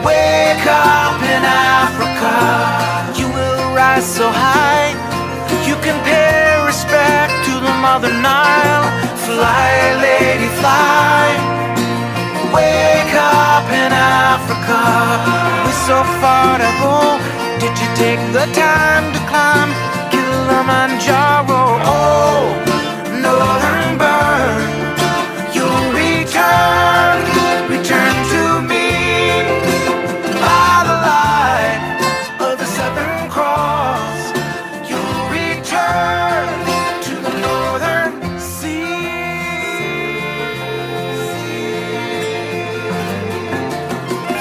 Wake up in Africa. You will rise so high, you can pay respect to the Mother Nile. Fly, lady, fly. Wake up in Africa. We're so far to go. Did you take the time to climb Kilimanjaro? Oh, northern bird, you'll return, return to me by the light of the Southern Cross. You'll return to the Northern Sea.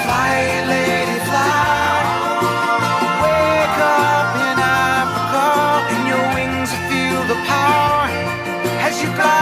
Fly, lady, fly. Wake up in Africa. In your wings, feel the power as you glide.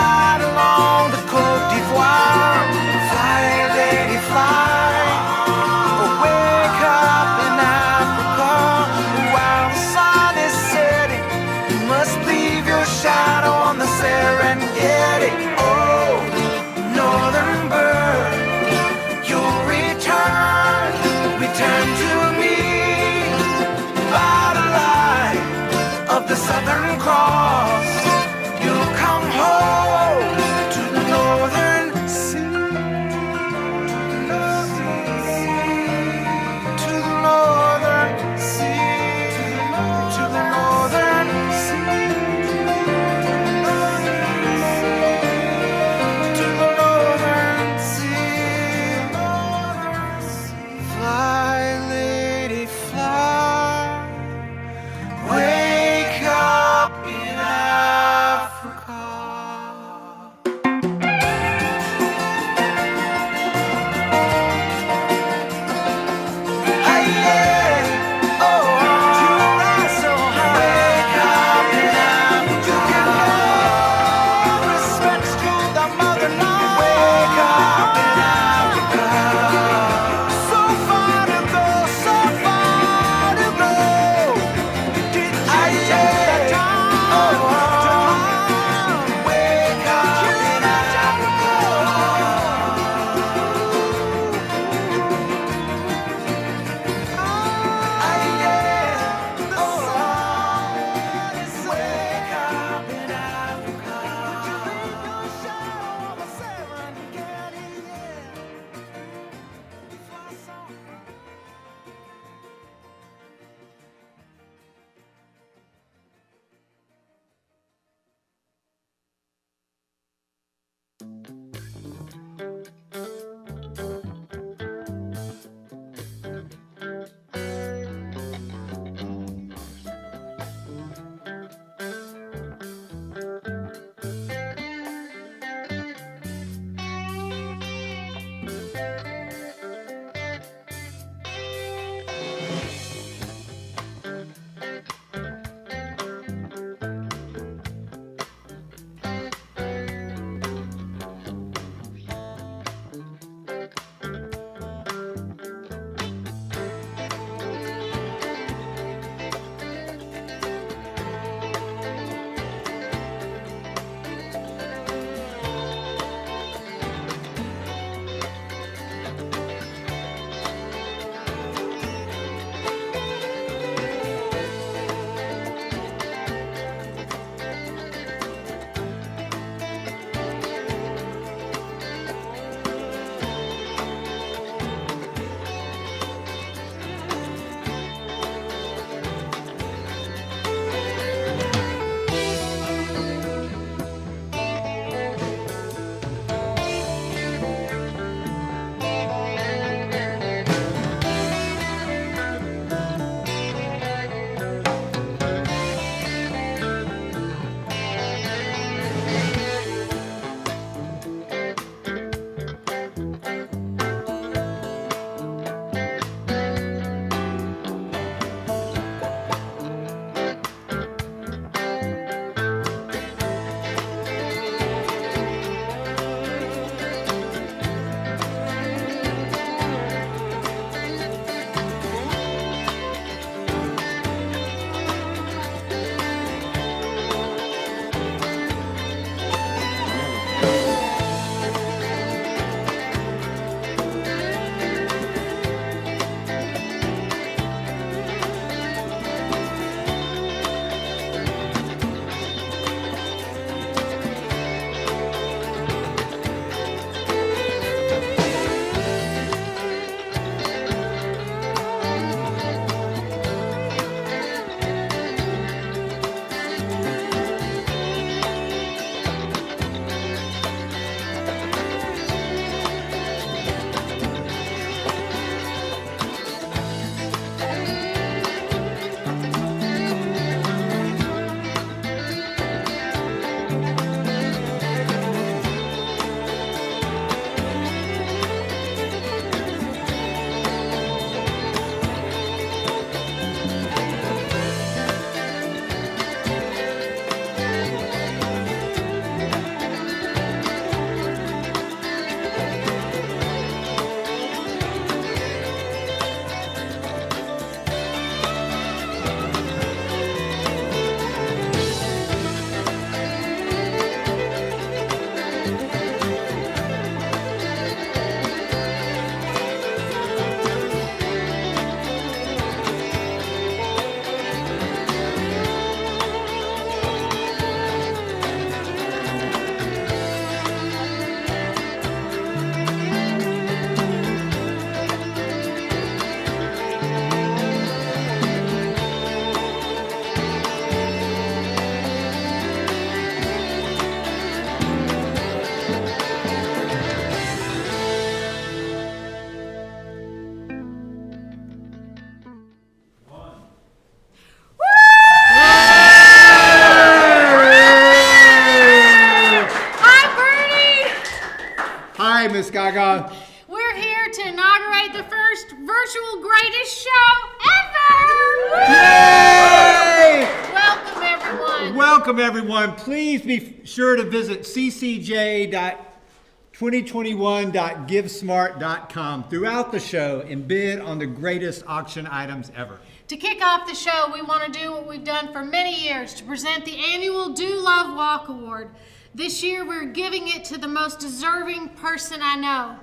Miss Gaga? We're here to inaugurate the first virtual greatest show ever! Yay! Welcome, everyone. Welcome, everyone. Please be sure to visit ccj.2021.givesmart.com throughout the show and bid on the greatest auction items ever. To kick off the show, we want to do what we've done for many years, to present the annual Do Love Walk Award. This year, we're giving it to the most deserving person I know.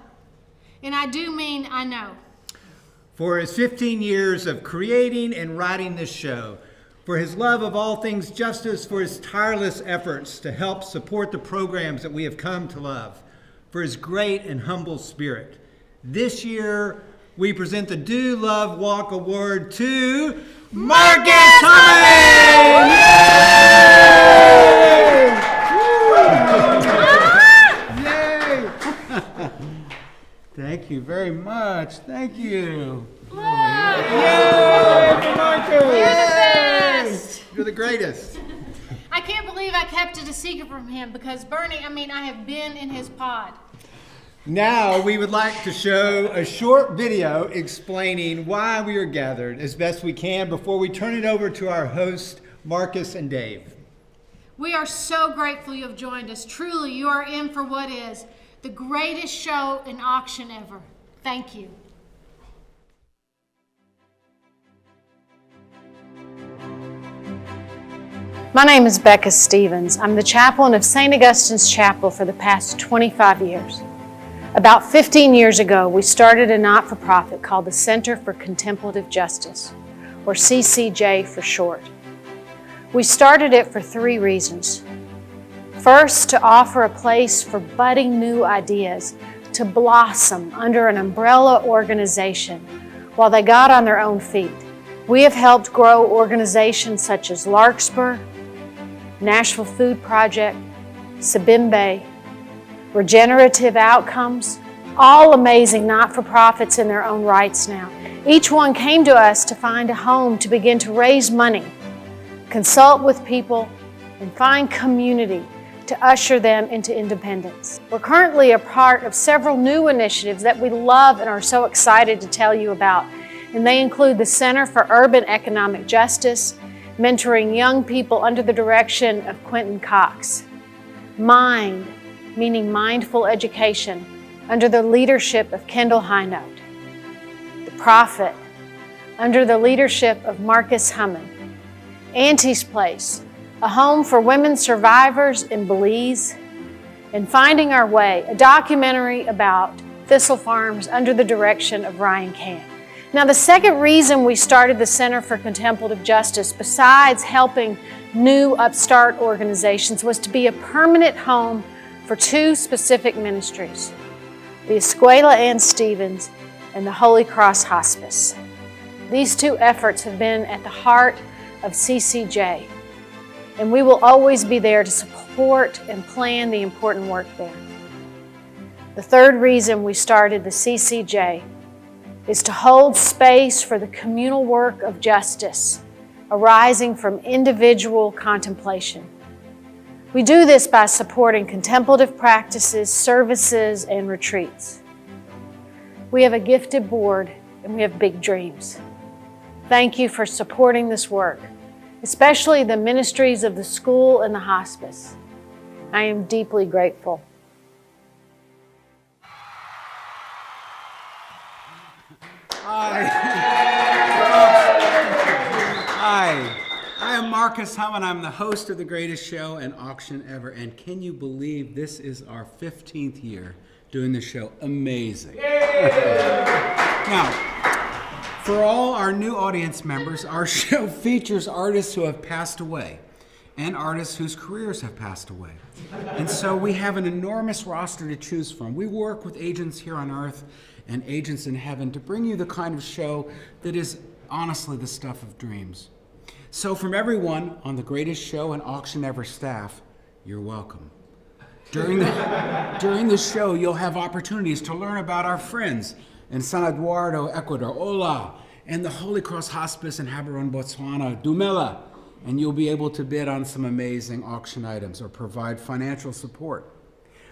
And I do mean I know. For his 15 years of creating and writing this show, for his love of all things justice, for his tireless efforts to help support the programs that we have come to love, for his great and humble spirit. This year, we present the Do Love Walk Award to Marcus Humming! Yay! Thank you very much. Thank you. Whoa. Yay for Marcus! You're the best! You're the greatest. I can't believe I kept it a secret from him because Bernie, I have been in his pod. Now we would like to show a short video explaining why we are gathered as best we can before we turn it over to our hosts, Marcus and Dave. We are so grateful you have joined us. Truly, you are in for what is the greatest show and auction ever. Thank you. My name is Becca Stevens. I'm the chaplain of St. Augustine's Chapel for the past 25 years. About 15 years ago, we started a not-for-profit called the Center for Contemplative Justice, or CCJ for short. We started it for 3 reasons. First, to offer a place for budding new ideas to blossom under an umbrella organization while they got on their own feet. We have helped grow organizations such as Larkspur, Nashville Food Project, Sabimbe, Regenerative Outcomes, all amazing not-for-profits in their own rights now. Each one came to us to find a home to begin to raise money, consult with people, and find community to usher them into independence. We're currently a part of several new initiatives that we love and are so excited to tell you about. And they include the Center for Urban Economic Justice, mentoring young people under the direction of Quentin Cox. MIND, meaning Mindful Education, under the leadership of Kendall Highnote. The Prophet, under the leadership of Marcus Humming. Auntie's Place, a home for women survivors in Belize. And Finding Our Way, a documentary about thistle farms under the direction of Ryan Camp. Now, the second reason we started the Center for Contemplative Justice, besides helping new upstart organizations, was to be a permanent home for 2 specific ministries, the Escuela Ann Stevens and the Holy Cross Hospice. These 2 efforts have been at the heart of CCJ, and we will always be there to support and plan the important work there. The third reason we started the CCJ is to hold space for the communal work of justice arising from individual contemplation. We do this by supporting contemplative practices, services, and retreats. We have a gifted board and we have big dreams. Thank you for supporting this work, especially the ministries of the school and the hospice. I am deeply grateful. Hi, I am Marcus Humming. I'm the host of The Greatest Show and Auction Ever. And can you believe this is our 15th year doing this show? Amazing. Now, for all our new audience members, our show features artists who have passed away and artists whose careers have passed away. And so we have an enormous roster to choose from. We work with agents here on earth and agents in heaven to bring you the kind of show that is honestly the stuff of dreams. So from everyone on The Greatest Show and Auction Ever staff, you're welcome. During the show, you'll have opportunities to learn about our friends in San Eduardo, Ecuador, Ola, and the Holy Cross Hospice in Gaborone, Botswana, Dumela, and you'll be able to bid on some amazing auction items or provide financial support.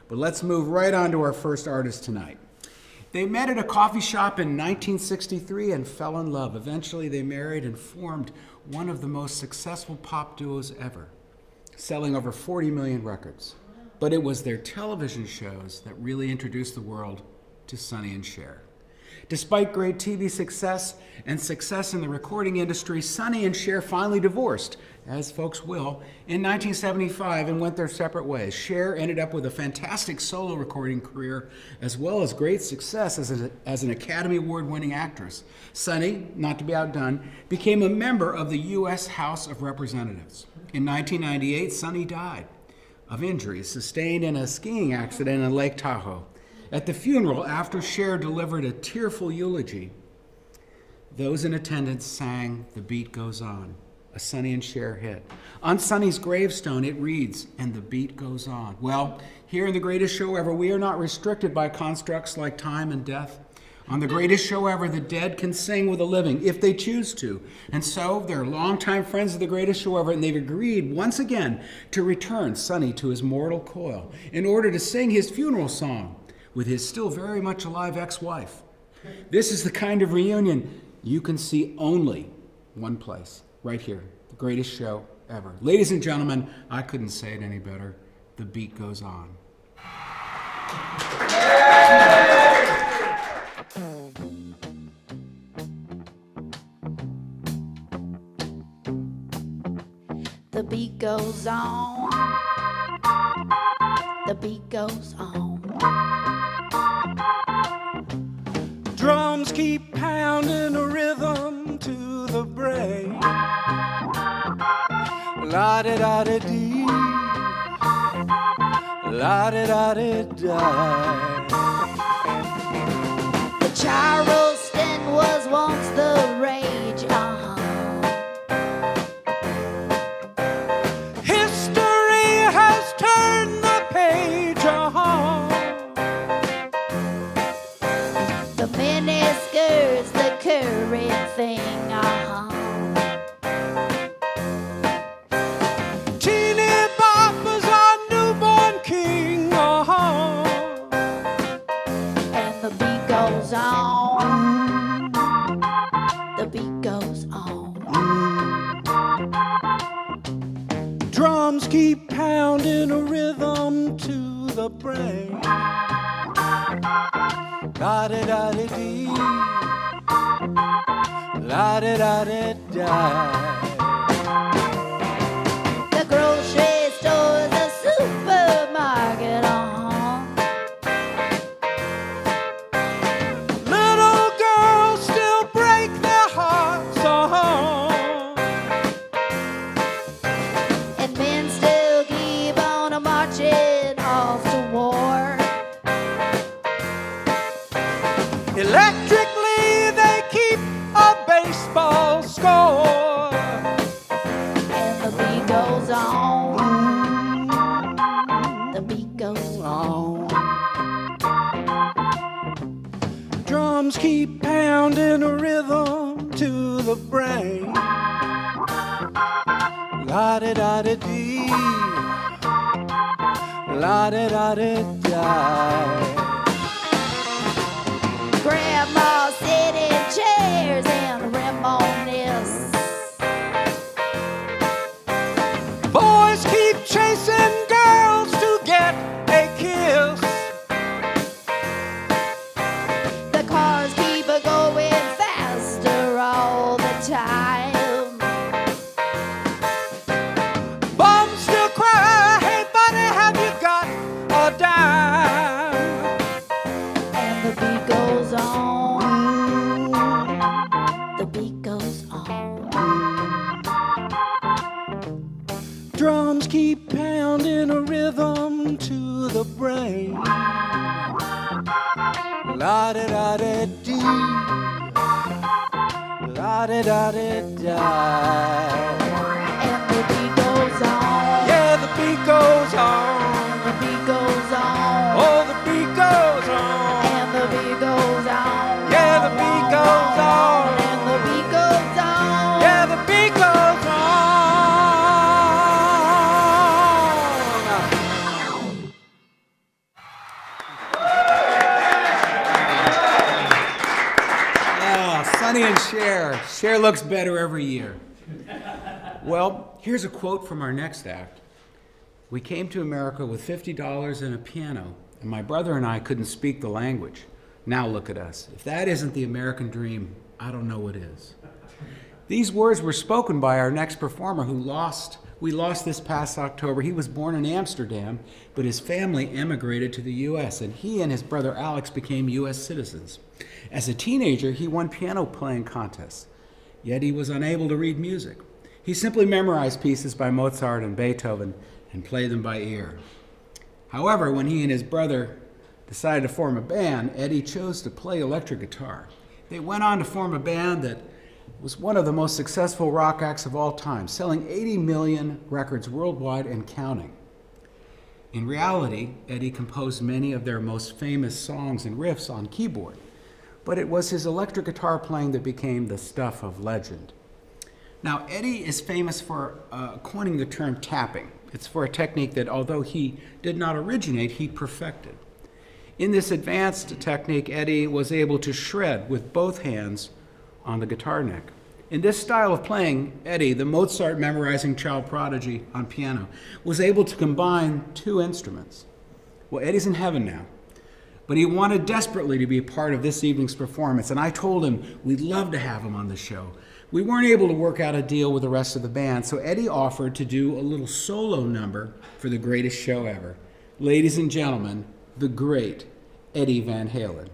But let's move right on to our first artist tonight. They met at a coffee shop in 1963 and fell in love. Eventually, they married and formed one of the most successful pop duos ever, selling over 40 million records. But it was their television shows that really introduced the world to Sonny and Cher. Despite great TV success and success in the recording industry, Sonny and Cher finally divorced, as folks will, in 1975 and went their separate ways. Cher ended up with a fantastic solo recording career as well as great success as an Academy Award-winning actress. Sonny, not to be outdone, became a member of the U.S. House of Representatives. In 1998, Sonny died of injuries sustained in a skiing accident in Lake Tahoe. At the funeral, after Cher delivered a tearful eulogy, those in attendance sang "The Beat Goes On," a Sonny and Cher hit. On Sonny's gravestone, it reads, "And the beat goes on." Well, here in The Greatest Show Ever, we are not restricted by constructs like time and death. On The Greatest Show Ever, the dead can sing with the living if they choose to. And so they're longtime friends of The Greatest Show Ever, and they've agreed once again to return Sonny to his mortal coil in order to sing his funeral song with his still very much alive ex-wife. This is the kind of reunion you can see only one place, right here, The Greatest Show Ever. Ladies and gentlemen, I couldn't say it any better. The beat goes on. The beat goes on. The beat goes on. Drums keep pounding a rhythm to the brain. La-di-da-di-dee, la-di-da-di-da. The Charleston was once the rage. History has turned the page. The miniskirts, the current thing. Teeny Bopper's our newborn king. And the beat goes on. The beat goes on. Drums keep pounding a rhythm to the brain. La-di-da-di-dee, la-di-da-di-da. The grocery store, the supermarket. Little girls still break their hearts. And men still keep on marching off to war. Electrically, they keep a baseball score. And the beat goes on. The beat goes on. Drums keep pounding a rhythm to the brain. La-di-da-di-dee, la-di-da-di-da. Grandma sit in chairs and reminisce. Boys keep chasing girls to get a kiss. The cars keep going faster all the time. Bums still cry, "Hey buddy, have you got a dime?" And the beat goes on. The beat goes on. Drums keep pounding a rhythm to the brain. La-di-da-di-dee, la-di-da-di-da. And the beat goes on. Yeah, the beat goes on. The beat goes on. Oh, the beat goes on. And the beat goes on. Yeah, the beat goes on. And the beat goes on. Yeah, the beat goes on. Cher. Cher looks better every year. Well, here's a quote from our next act. We came to America with $50 and a piano, and my brother and I couldn't speak the language. Now look at us. If that isn't the American dream, I don't know what is. These words were spoken by our next performer we lost this past October. He was born in Amsterdam, but his family emigrated to the U.S., and he and his brother Alex became U.S. citizens. As a teenager, he won piano playing contests, yet he was unable to read music. He simply memorized pieces by Mozart and Beethoven and played them by ear. However, when he and his brother decided to form a band, Eddie chose to play electric guitar. They went on to form a band that was one of the most successful rock acts of all time, selling 80 million records worldwide and counting. In reality, Eddie composed many of their most famous songs and riffs on keyboard, but it was his electric guitar playing that became the stuff of legend. Now, Eddie is famous for coining the term tapping. It's for a technique that, although he did not originate, he perfected. In this advanced technique, Eddie was able to shred with both hands on the guitar neck. In this style of playing, Eddie, the Mozart memorizing child prodigy on piano, was able to combine two instruments. Well, Eddie's in heaven now, but he wanted desperately to be a part of this evening's performance, and I told him we'd love to have him on the show. We weren't able to work out a deal with the rest of the band, so Eddie offered to do a little solo number for the greatest show ever. Ladies and gentlemen, the great Eddie Van Halen.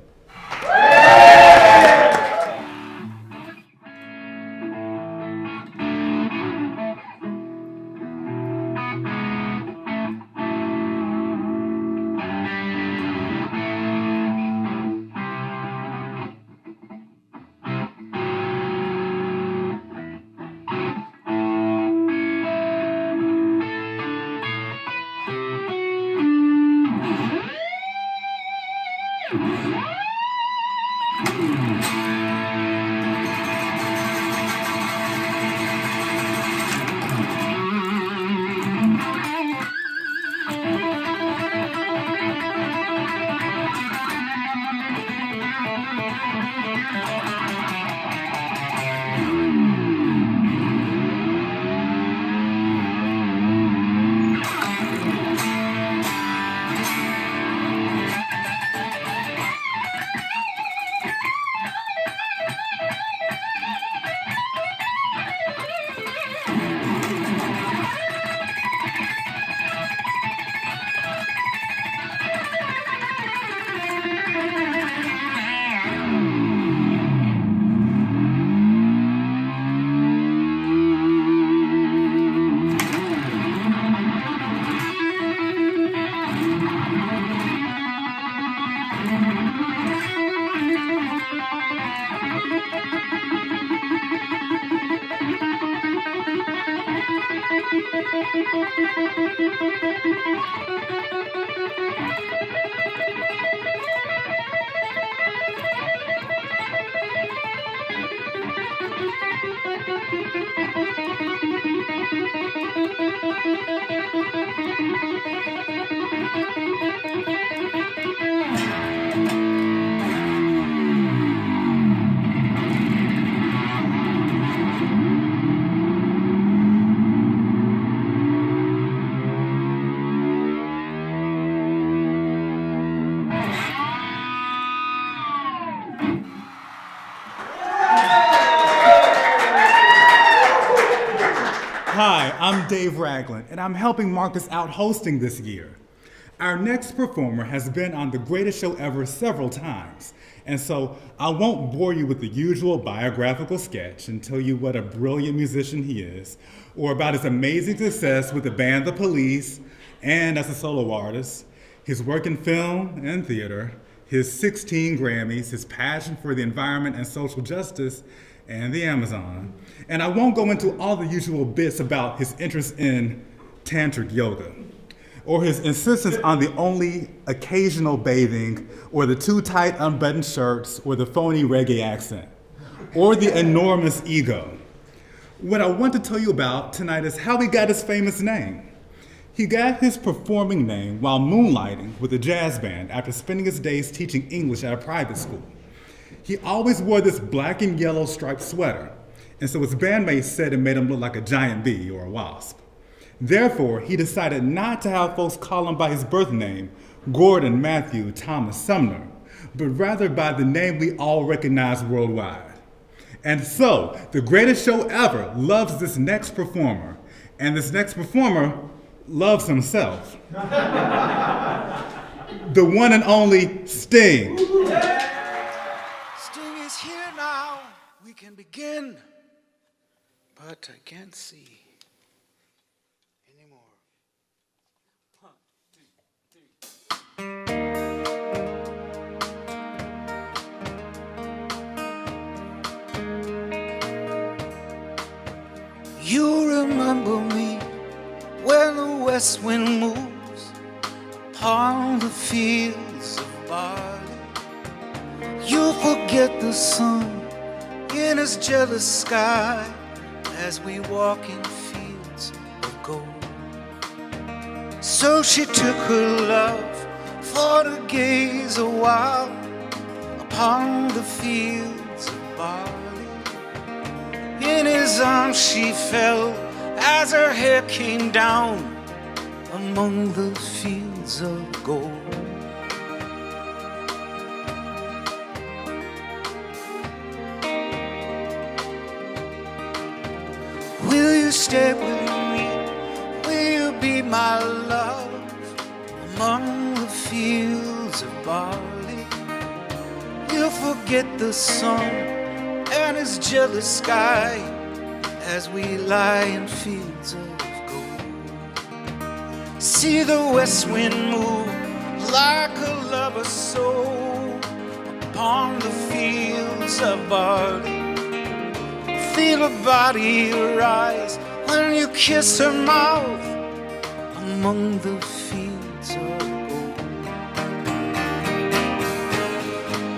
Hi, I'm Dave Ragland, and I'm helping Marcus out hosting this year. Our next performer has been on The Greatest Show Ever several times, and so I won't bore you with the usual biographical sketch and tell you what a brilliant musician he is, or about his amazing success with the band The Police and as a solo artist, his work in film and theater, his 16 Grammys, his passion for the environment and social justice, and the Amazon. And I won't go into all the usual bits about his interest in tantric yoga, or his insistence on the only occasional bathing, or the too tight unbuttoned shirts, or the phony reggae accent, or the enormous ego. What I want to tell you about tonight is how he got his famous name. He got his performing name while moonlighting with a jazz band after spending his days teaching English at a private school. he always wore this black and yellow striped sweater, and so his bandmates said it made him look like a giant bee or a wasp. Therefore, he decided not to have folks call him by his birth name, Gordon Matthew Thomas Sumner, but rather by the name we all recognize worldwide. And so, the greatest show ever loves this next performer, and this next performer loves himself. The one and only Sting. Sting is here now. We can begin. But I can't see anymore. You remember me when the west wind moves upon the fields of barley. You forget the sun in his jealous sky as we walk in fields of gold. So she took her love for to gaze a while upon the fields of barley. In his arms she fell as her hair came down among the fields of gold. Will you stay with me? Will you be my love among the fields of barley? You'll forget the sun and his jealous sky as we lie in fields of gold. See the west wind move like a lover's soul upon the fields of barley. Feel her body rise when you kiss her mouth among the fields of gold.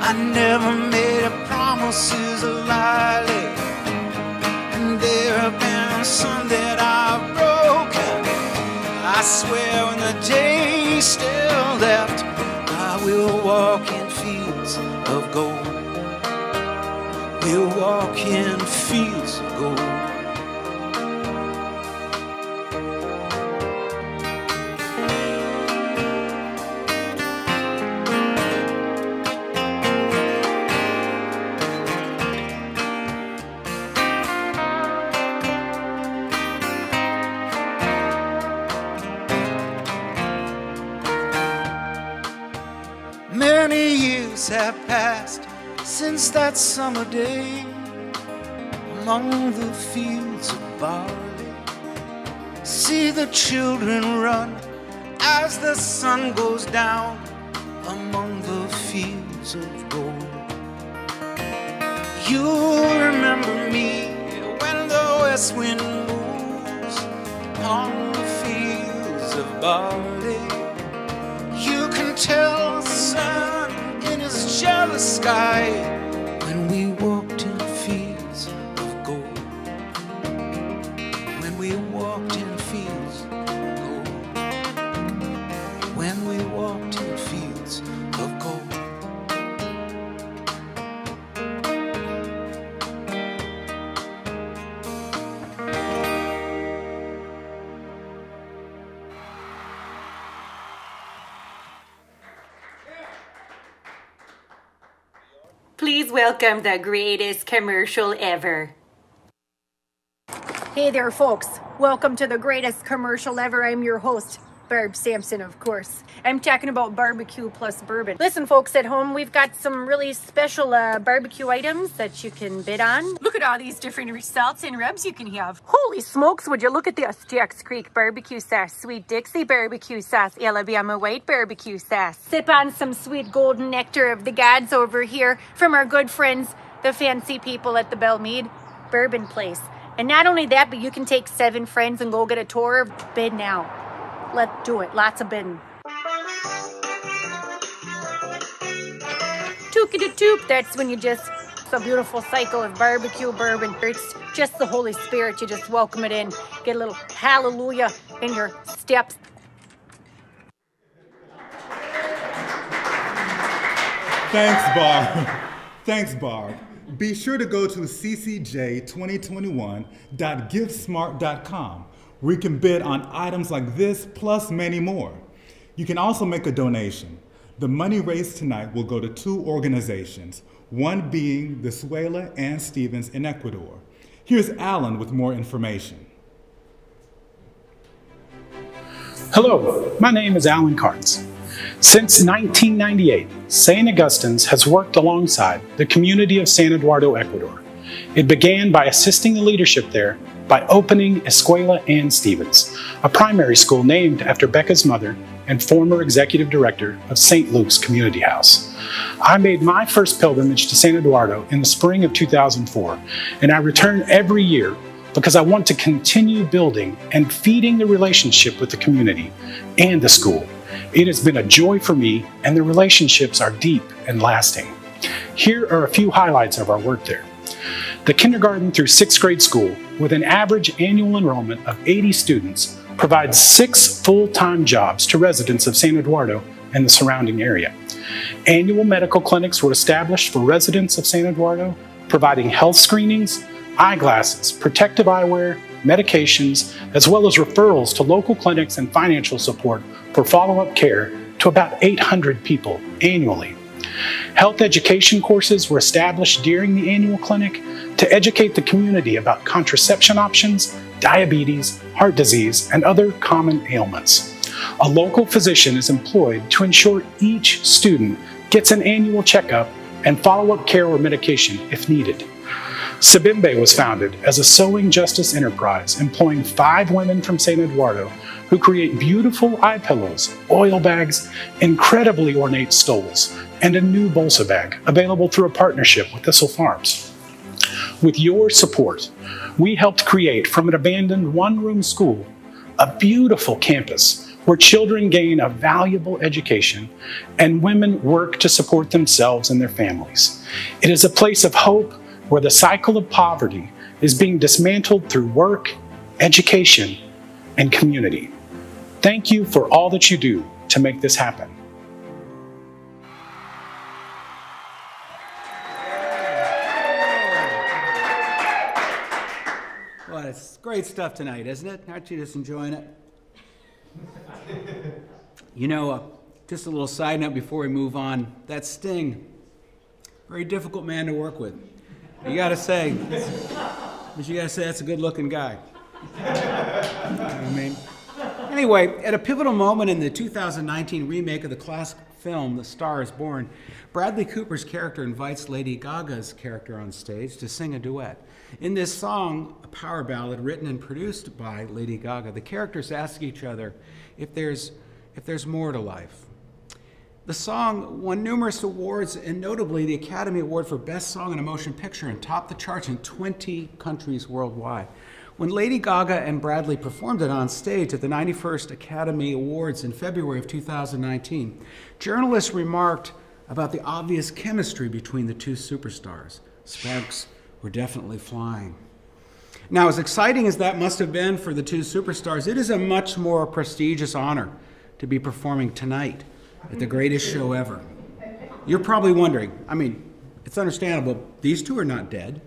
I never made a promises of lightly, and there have been some that I've broken. I swear when the day is still left, I will walk in fields of gold. We'll walk in fields of gold. Many years have passed since that summer day among the fields of barley. See the children run as the sun goes down among the fields of gold. You'll remember me when the west wind moves on the fields of barley. You can tell the sun in his jealous sky when we walked in fields of gold. When we walked in fields of gold. When we walked in fields of gold. Please welcome the greatest commercial ever. Hey there, folks. Welcome to the greatest commercial ever. I'm your host, Barb Sampson, of course. I'm talking about barbecue plus bourbon. Listen, folks at home, we've got some really special barbecue items that you can bid on. Look at all these different salts and rubs you can have. Holy smokes, would you look at this? Jack's Creek barbecue sauce, Sweet Dixie barbecue sauce, Alabama white barbecue sauce. Sip on some sweet golden nectar of the gods over here from our good friends, the fancy people at the Belmead Bourbon Place. And not only that, but you can take 7 friends and go get a tour. Bid now. Let's do it. Lots of bidding. Took-a-toop. That's when you just, it's a beautiful cycle of barbecue bourbon. It's just the Holy Spirit. You just welcome it in. Get a little hallelujah in your steps. Thanks, Barb. Thanks, Barb. Be sure to go to ccj2021.givesmart.com, where you can bid on items like this plus many more. You can also make a donation. The money raised tonight will go to 2 organizations, one being the Suela and Stevens in Ecuador. Here's Alan with more information. Hello, my name is Alan Carnes. Since 1998, St. Augustine's has worked alongside the community of San Eduardo, Ecuador. It began by assisting the leadership there by opening Escuela and Stevens, a primary school named after Becca's mother and former executive director of St. Luke's Community House. I made my first pilgrimage to San Eduardo in the spring of 2004, and I return every year because I want to continue building and feeding the relationship with the community and the school. It has been a joy for me, and the relationships are deep and lasting. Here are a few highlights of our work there. The kindergarten through 6th grade school, with an average annual enrollment of 80 students, provides 6 full-time jobs to residents of San Eduardo and the surrounding area. Annual medical clinics were established for residents of San Eduardo, providing health screenings, eyeglasses, protective eyewear, medications, as well as referrals to local clinics and financial support for follow-up care to about 800 people annually. Health education courses were established during the annual clinic to educate the community about contraception options, diabetes, heart disease, and other common ailments. A local physician is employed to ensure each student gets an annual checkup and follow-up care or medication if needed. Sabimbe was founded as a sewing justice enterprise employing 5 women from San Eduardo who create beautiful eye pillows, oil bags, incredibly ornate stoles, and a new bolsa bag available through a partnership with Thistle Farms. With your support, we helped create from an abandoned one-room school a beautiful campus where children gain a valuable education and women work to support themselves and their families. It is a place of hope where the cycle of poverty is being dismantled through work, education, and community. Thank you for all that you do to make this happen. Well, it's great stuff tonight, isn't it? Aren't you just enjoying it? You know, just a little side note before we move on. That Sting, very difficult man to work with. You gotta say, that's a good-looking guy. You know what I mean? Anyway, at a pivotal moment in the 2019 remake of the classic film, The Star is Born, Bradley Cooper's character invites Lady Gaga's character on stage to sing a duet. In this song, a power ballad written and produced by Lady Gaga, the characters ask each other if there's more to life. The song won numerous awards, and notably the Academy Award for Best Song in a Motion Picture, and topped the charts in 20 countries worldwide. When Lady Gaga and Bradley performed it on stage at the 91st Academy Awards in February of 2019, journalists remarked about the obvious chemistry between the two superstars. Sparks were definitely flying. Now, as exciting as that must have been for the two superstars, it is a much more prestigious honor to be performing tonight at the greatest show ever. You're probably wondering, I mean, it's understandable, these two are not dead.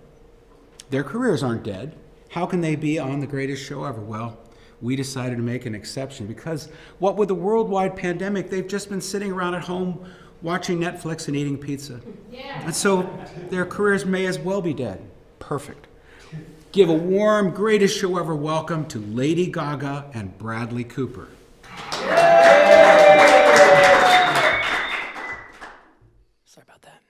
Their careers aren't dead. How can they be on the greatest show ever? Well, we decided to make an exception because what with the worldwide pandemic, they've just been sitting around at home watching Netflix and eating pizza. Yeah. And so their careers may as well be dead. Perfect. Give a warm, greatest show ever welcome to Lady Gaga and Bradley Cooper. Sorry about that.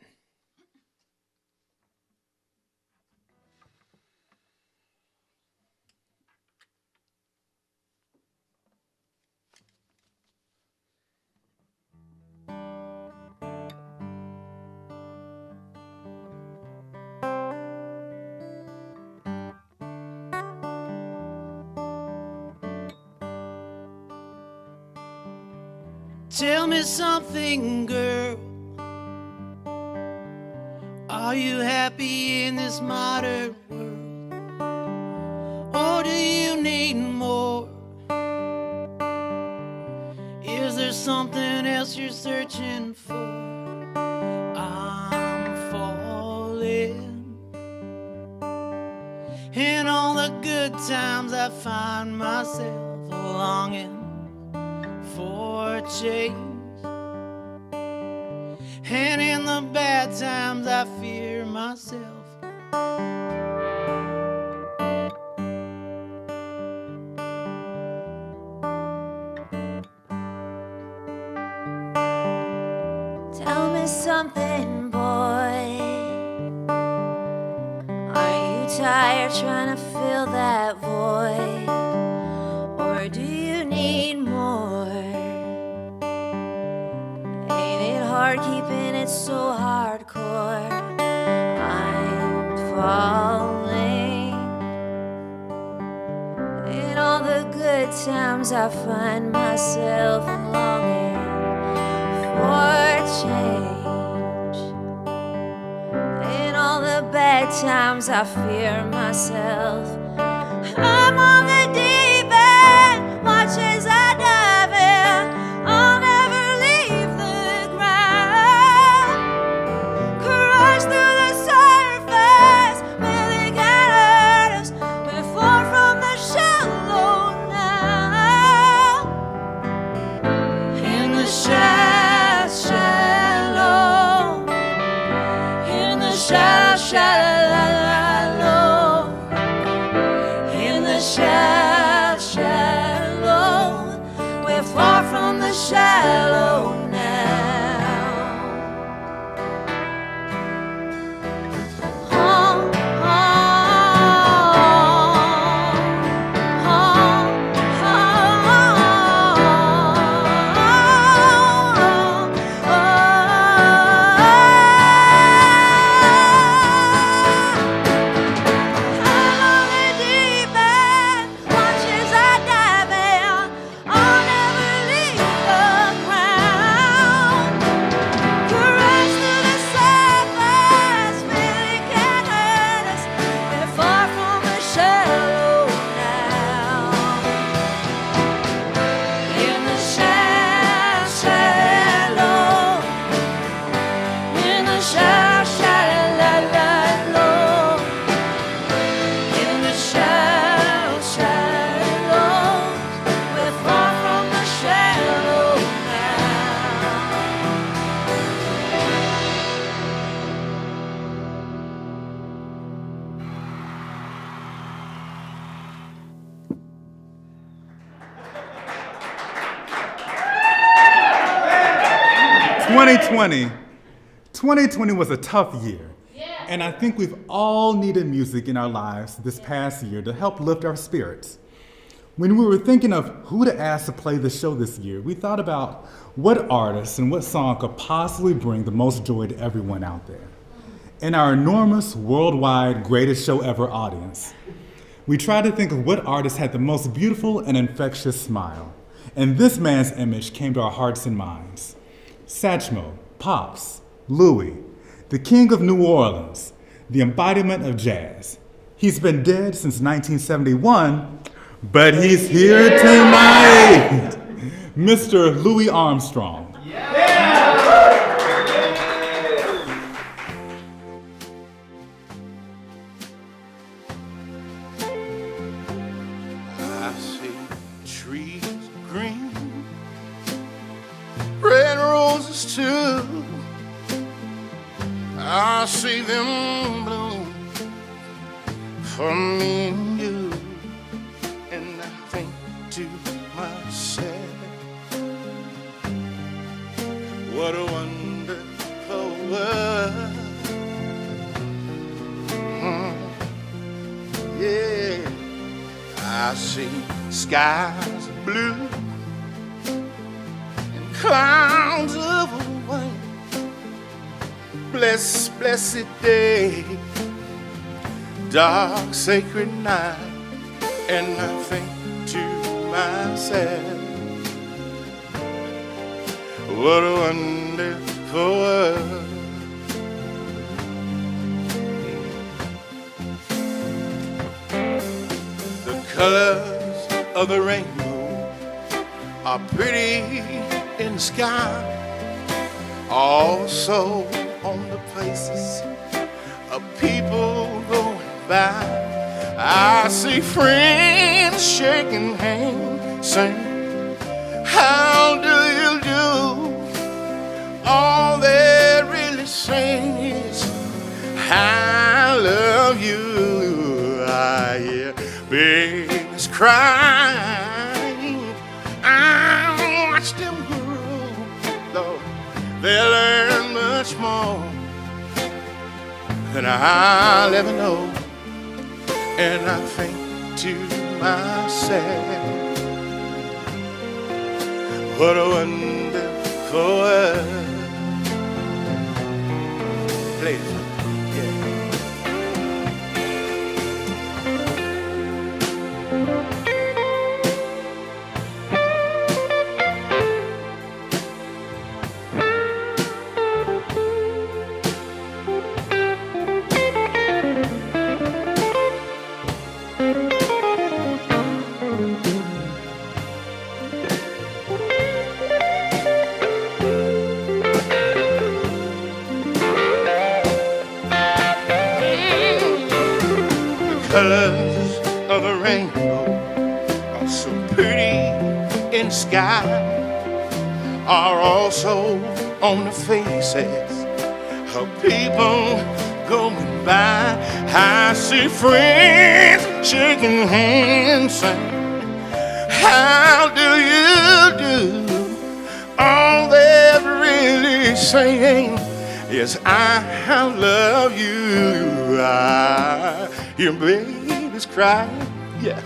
Tell me something, girl. Are you happy in this modern world? Or do you need more? Is there something else you're searching for? I'm falling. In all the good times I find myself longing for a change, and in the bad times I fear myself. Tell me something, boy. Are you tired trying to fill that void? Or do you need more? Ain't it hard keeping it so hardcore? I'm falling. In all the good times I find myself longing for change. In all the bad times I fear myself. I'm on the deep end, watch as I dive in. I'll never leave the ground. Crush through the surface, where they can hurt us. We're far from the shallow now. In the shallow, in the shallow, in the shallow, we're far from the shallow now. Home, home, "2020. 2020 was a tough year. And I think we've all needed music in our lives this past year to help lift our spirits. When we were thinking of who to ask to play the show this year, we thought about what artist and what song could possibly bring the most joy to everyone out there. In our enormous worldwide greatest show ever audience, we tried to think of what artist had the most beautiful and infectious smile. And this man's image came to our hearts and minds. Satchmo, Pops, Louis, the king of New Orleans, the embodiment of jazz. He's been dead since 1971, but he's here tonight. Mr. Louis Armstrong. I see trees green, red roses too. I see them bloom for me and you, and I think to myself, what a wonderful world. Yeah, I see skies blue and clouds of white. Blessed day, dark sacred night, and I think to myself, what a wonderful world. The colors of the rainbow are pretty in the sky, also on the places of people going by. I see friends shaking hands, saying, how do you do? All they really say is, I love you. I hear babies crying. I watch them grow, Lord. They learn much more than I'll ever know. And I think to myself, what a wonderful world. Play it. Colors of the rainbow are so pretty in the sky, are also on the faces of people going by. I see friends shaking hands, saying, how do you do? All they're really saying is, I love you. Your baby's crying, yeah.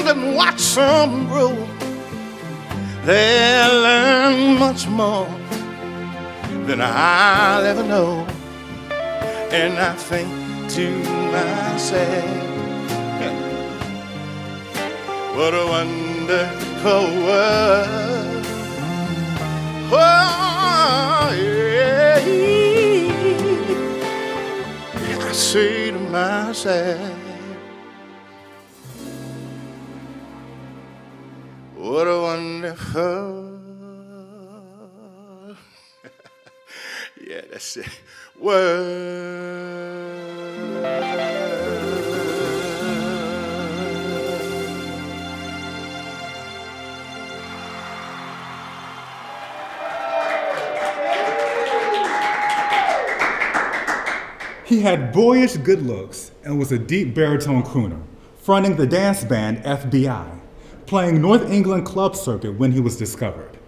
Then watch some grow. They'll learn much more than I'll ever know. And I think to myself, what a wonderful world. Oh, yeah. I say to myself, what a wonderful, yeah, that's it, world. He had boyish good looks and was a deep baritone crooner, fronting the dance band FBI, playing North England club circuit when he was discovered.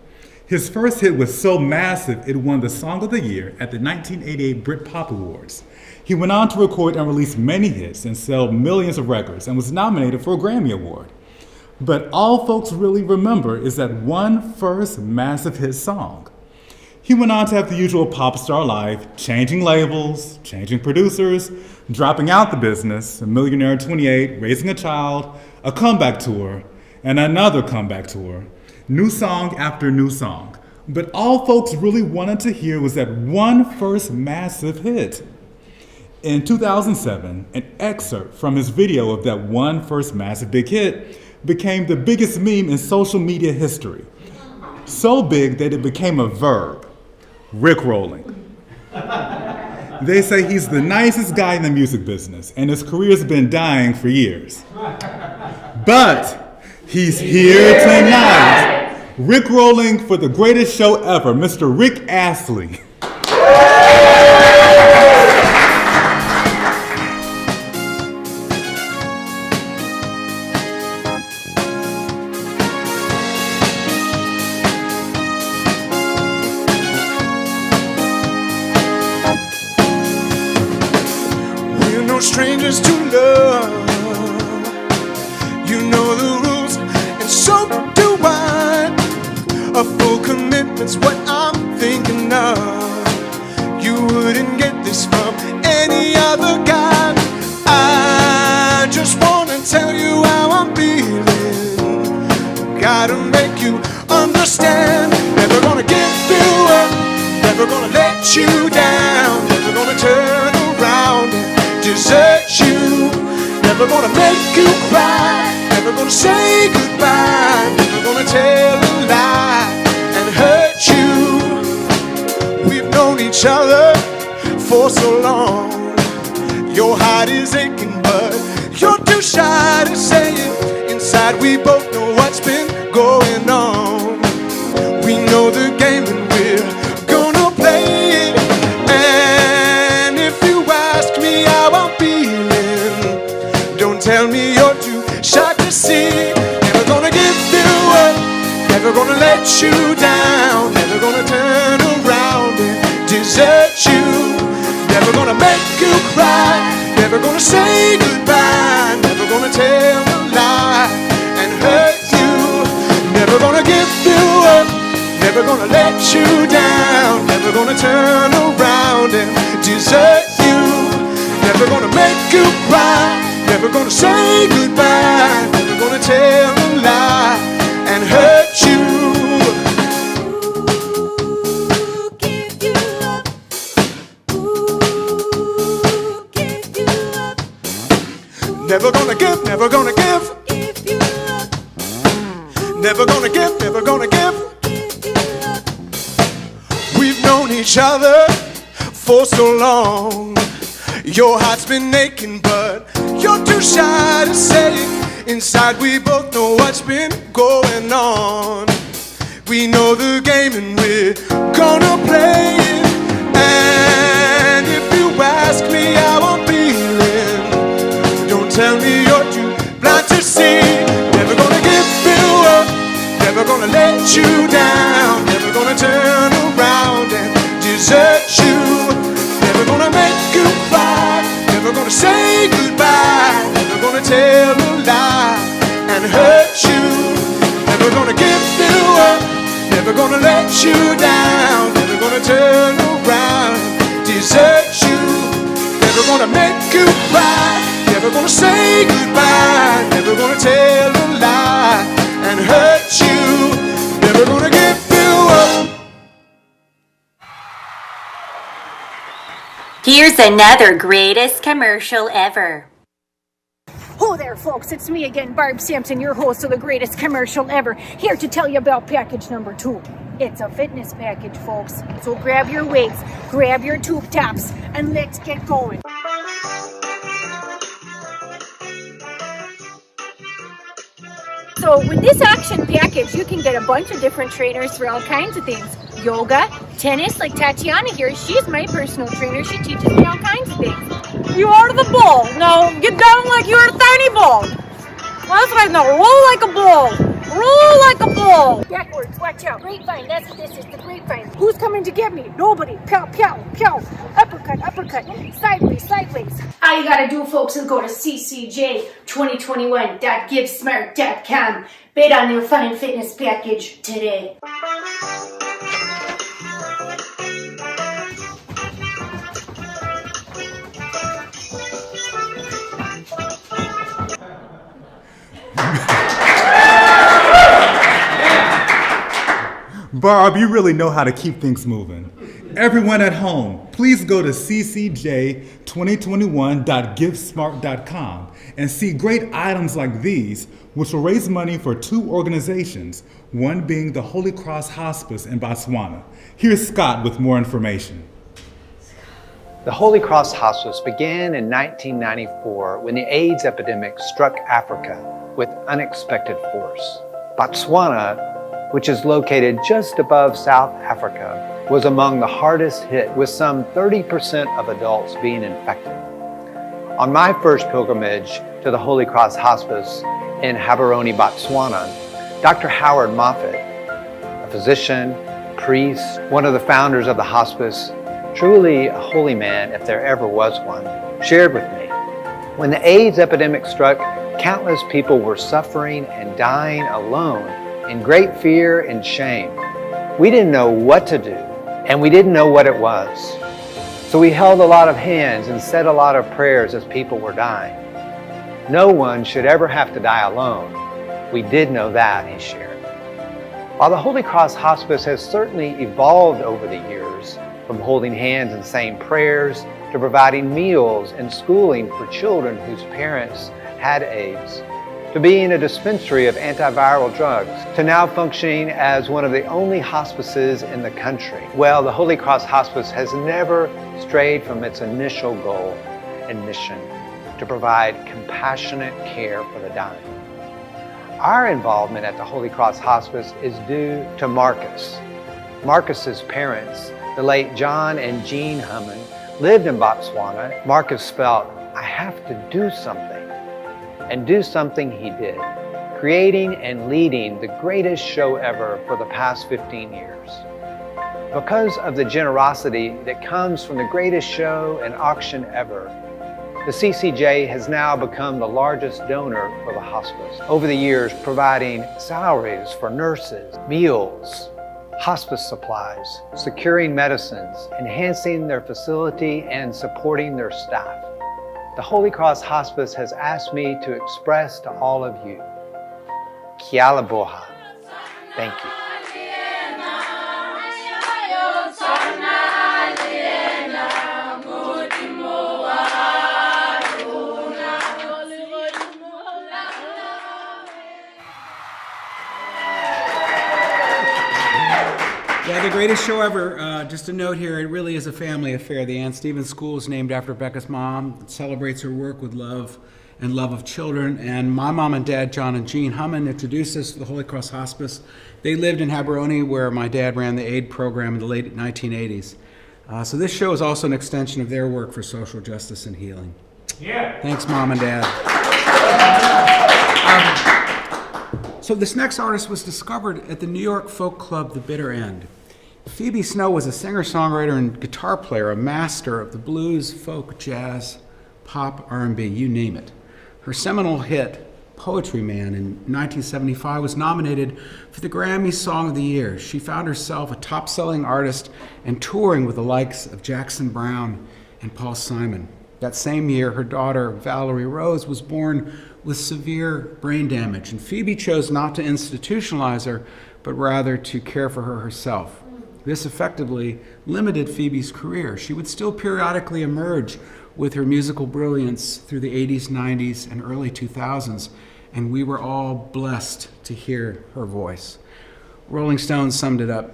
His first hit was so massive it won the Song of the Year at the 1988 Britpop Awards. He went on to record and release many hits and sell millions of records and was nominated for a Grammy Award. But all folks really remember is that one first massive hit song. He went on to have the usual pop star life, changing labels, changing producers, dropping out the business, a millionaire at 28, raising a child, a comeback tour, and another comeback tour, new song after new song. But all folks really wanted to hear was that one first massive hit. In 2007, an excerpt from his video of that one first massive big hit became the biggest meme in social media history. So big that it became a verb. Rickrolling. They say he's the nicest guy in the music business, and his career's been dying for years. But he's here tonight, Rickrolling for the greatest show ever, Mr. Rick Astley. Strangers to love, you know the rules, and so do I. A full commitment's what I'm thinking of. You wouldn't get this from any other guy. I just wanna tell you how I'm feeling. Gotta make you understand. Never gonna give you up, never gonna let you down, never gonna turn around and desert you, never gonna make you cry, never gonna say goodbye, never gonna tell a lie and hurt you. We've known each other for so long, Your heart is aching, but you're too shy to say it. Inside we both know what's been going on. We know the game and we're gonna play it. And if you ask me how I'm feeling, don't tell me you're too shy to see. Never gonna give you up, never gonna let you down, never gonna turn around and desert you. Never gonna make you cry, never gonna say goodbye, never gonna tell a lie and hurt you. Never gonna give you up, never gonna let you down, never gonna turn around and desert you. Never gonna make you cry, never gonna say goodbye, never gonna tell a lie and hurt you. Never gonna give, never gonna give. Never gonna give, never gonna give. We've known each other for so long. Your heart's been aching, but you're too shy to say it. Inside we both know what's been going on. We know the game and we're gonna play it. And if you ask me how I'm feeling, don't tell me you're too blind to see. Never gonna give you up, never gonna let you down, never gonna turn around and desert you. Never gonna make you cry, never gonna say goodbye, never gonna tell a lie and hurt you. Never gonna give you up, never gonna let you down, never gonna turn around and desert you. Never gonna make you cry, never gonna say goodbye, never gonna tell a lie and hurt you. Never gonna give you up. Here's another greatest commercial ever. Oh there, folks, it's me again, Barb Sampson, your host of the greatest commercial ever, here to tell you about package number 2. It's a fitness package, folks. So grab your weights, grab your tube tops, and let's get going. So with this action package, you can get a bunch of different trainers for all kinds of things. Yoga, tennis, like Tatiana here, she's my personal trainer. She teaches me all kinds of things. You are the ball. Now get down like you're a tiny ball. That's right, now roll like a ball. Roll like a ball. Backwards, watch out. Grapevine, that's what this is, the grapevine. Who's coming to get me? Nobody. Pow, pow, pow. Uppercut, uppercut. Sideways, sideways. All you gotta do, folks, is go to ccj2021.givesmart.com. Bet on your fine fitness package today. Barb, you really know how to keep things moving. Everyone at home, please go to ccj2021.givesmart.com and see great items like these, which will raise money for 2 organizations, one being the Holy Cross Hospice in Botswana. Here's Scott with more information. The Holy Cross Hospice began in 1994 when the AIDS epidemic struck Africa with unexpected force. Botswana, which is located just above South Africa, was among the hardest hit, with some 30% of adults being infected. On my first pilgrimage to the Holy Cross Hospice in Gaborone, Botswana, Dr. Howard Moffat, a physician, priest, one of the founders of the hospice, truly a holy man if there ever was one, shared with me. When the AIDS epidemic struck, countless people were suffering and dying alone in great fear and shame. We didn't know what to do, and we didn't know what it was. So we held a lot of hands and said a lot of prayers as people were dying. No one should ever have to die alone. We did know that, he shared. While the Holy Cross Hospice has certainly evolved over the years, from holding hands and saying prayers to providing meals and schooling for children whose parents had AIDS, to being a dispensary of antiviral drugs, to now functioning as one of the only hospices in the country. Well, the Holy Cross Hospice has never strayed from its initial goal, and mission to provide compassionate care for the dying. Our involvement at the Holy Cross Hospice is due to Marcus. Marcus's parents, the late John and Jean Hummon, lived in Botswana. Marcus felt, I have to do something. And do something he did, creating and leading the greatest show ever for the past 15 years. Because of the generosity that comes from the greatest show and auction ever, the CCJ has now become the largest donor for the hospice. Over the years, providing salaries for nurses, meals, hospice supplies, securing medicines, enhancing their facility, and supporting their staff. The Holy Cross Hospice has asked me to express to all of you, Kia aloha. Thank you. Yeah, the greatest show ever. Just a note here, it really is a family affair. The Ann Stevens School is named after Becca's mom. It celebrates her work with love and love of children. And my mom and dad, John and Jean Hummon, introduced us to the Holy Cross Hospice. They lived in Haberoni, where my dad ran the aid program in the late 1980s. So this show is also an extension of their work for social justice and healing. Yeah. Thanks, Mom and Dad. So this next artist was discovered at the New York folk club, The Bitter End. Phoebe Snow was a singer-songwriter and guitar player, a master of the blues, folk, jazz, pop, R&B, you name it. Her seminal hit, Poetry Man, in 1975 was nominated for the Grammy Song of the Year. She found herself a top-selling artist and touring with the likes of Jackson Browne and Paul Simon. That same year, her daughter, Valerie Rose, was born with severe brain damage, and Phoebe chose not to institutionalize her, but rather to care for her herself. This effectively limited Phoebe's career. She would still periodically emerge with her musical brilliance through the 80s, 90s, and early 2000s, and we were all blessed to hear her voice. Rolling Stone summed it up.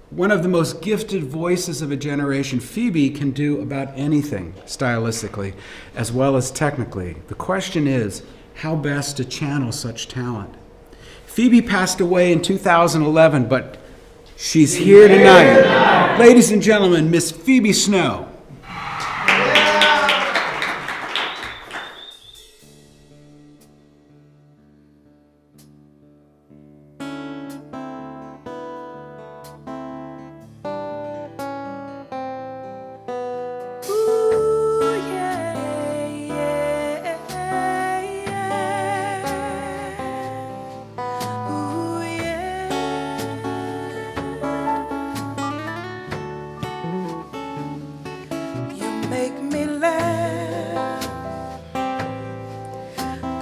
One of the most gifted voices of a generation, Phoebe can do about anything stylistically as well as technically. The question is, how best to channel such talent? Phoebe passed away in 2011, but she's here tonight. Ladies and gentlemen, Miss Phoebe Snow. Make me laugh,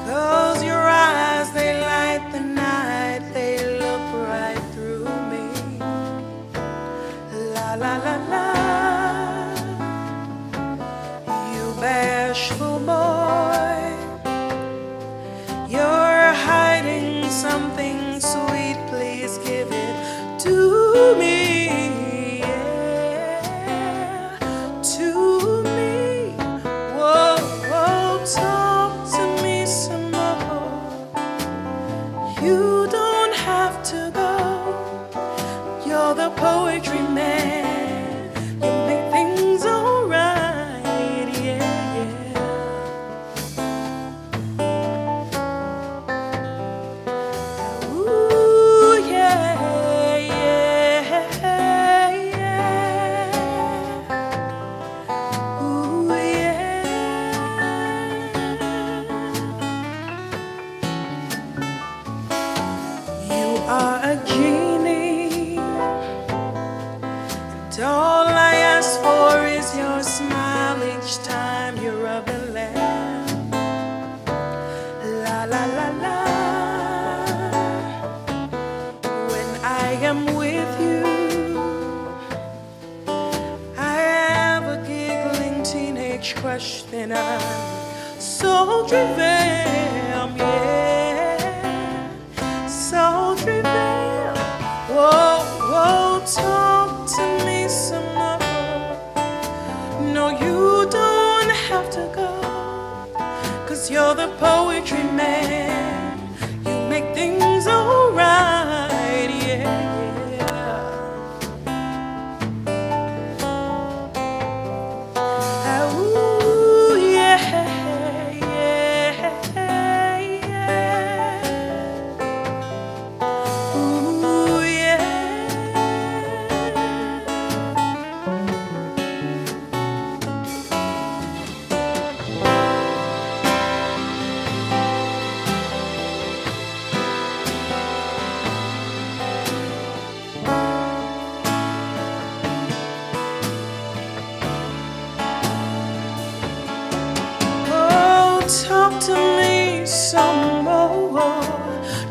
'cause your eyes, they light the night, they look right through me. La la la la, you bashful boy, you're hiding something sweet, please give it to me. You don't have to go. You're the poetry man. You make things alright, yeah, yeah. Ooh, yeah, yeah, yeah. Ooh, yeah. You are a genie, and all I ask for is your smile each time you rub the lamp. La la la la. When I am with you, I have a giggling teenage crush, then I'm sultry vamp, yeah. Sultry vamp. Whoa, whoa, talk to me some more. No, you don't have to go. 'cause you're the poetry man. You make things alright, yeah. Ooh, yeah, yeah, yeah. Ooh, yeah. Oh, talk to me some more.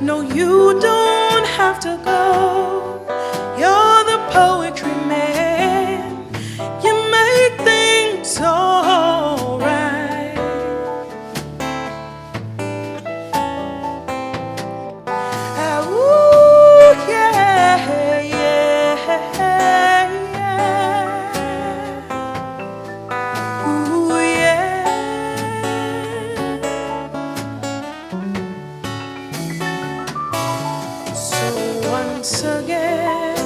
No, you don't have to go. You're the poetry man. You make things alright. Ooh, yeah, yeah, yeah. Ooh, yeah. So once again,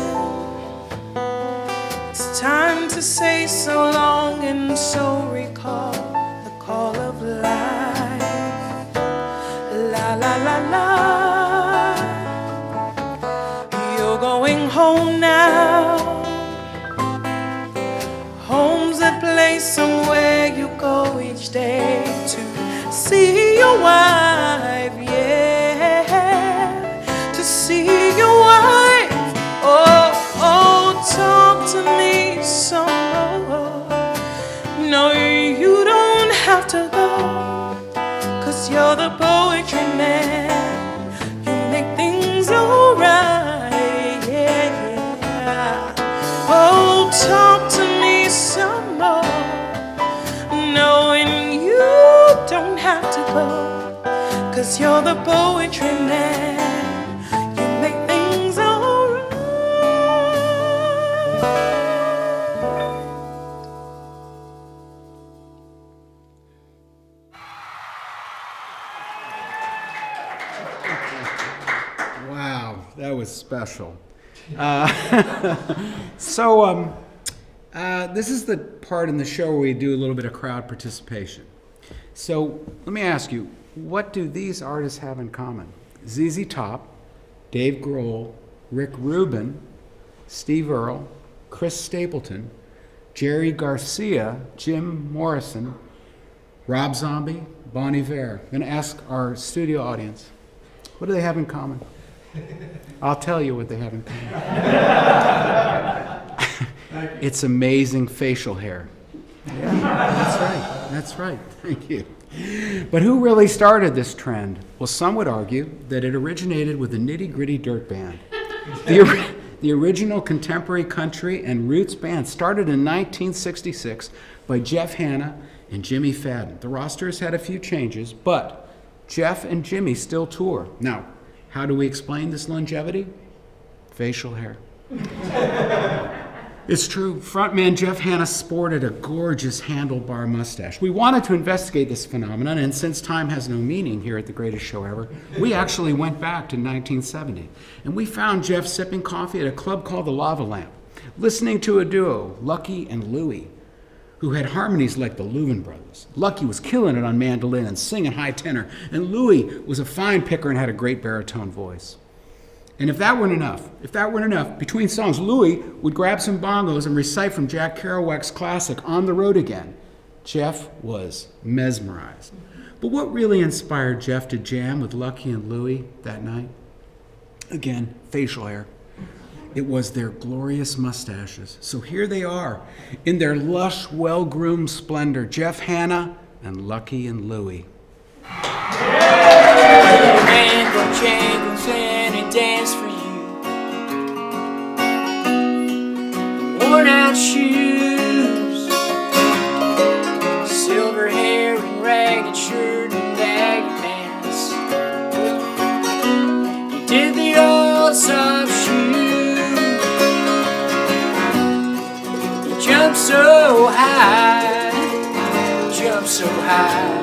it's time to say so long and so recall the call of life. La la la la. You're going home now. Home's a place somewhere you go each day to see your wife, yeah, to see your wife. Oh, oh, talk to me some more. No, you don't have to go, 'cause you're the poetry man. You make things alright, yeah. Oh, talk to me some more. No, and you don't have to go, 'cause you're the poetry man. You make things alright. Wow, that was special. This is the part in the show where we do a little bit of crowd participation. So let me ask you, what do these artists have in common? ZZ Top, Dave Grohl, Rick Rubin, Steve Earle, Chris Stapleton, Jerry Garcia, Jim Morrison, Rob Zombie, Bon Iver. I'm going to ask our studio audience, what do they have in common? I'll tell you what they have in common. It's amazing facial hair. Yeah, that's right. That's right. Thank you. But who really started this trend? Well, some would argue that it originated with the Nitty Gritty Dirt Band. The original contemporary country and roots band started in 1966 by Jeff Hanna and Jimmy Fadden. The roster has had a few changes, but Jeff and Jimmy still tour. Now, how do we explain this longevity? Facial hair. It's true. Frontman Jeff Hanna sported a gorgeous handlebar mustache. We wanted to investigate this phenomenon, and since time has no meaning here at The Greatest Show Ever, we actually went back to 1970. And we found Jeff sipping coffee at a club called the Lava Lamp, listening to a duo, Lucky and Louie, who had harmonies like the Louvin Brothers. Lucky was killing it on mandolin and singing high tenor, and Louie was a fine picker and had a great baritone voice. And if that weren't enough, between songs, Louie would grab some bongos and recite from Jack Kerouac's classic, On the Road Again. Jeff was mesmerized. But what really inspired Jeff to jam with Lucky and Louie that night? Again, facial hair. It was their glorious mustaches. So here they are, in their lush, well-groomed splendor, Jeff Hanna and Lucky and Louie. Jangle, jangles, and a dance for you. Worn out shoes, silver hair and ragged shirt and baggy pants. You did the old soft shoe. You jumped so high, jumped so high.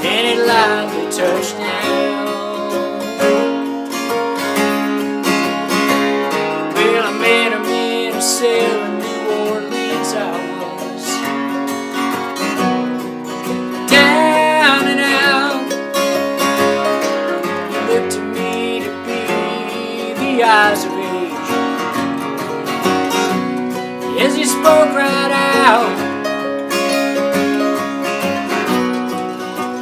any lively touchdown. Well, I met him in a cell in New Orleans. I was down and out. He looked to me to be the eyes of age as he spoke right out.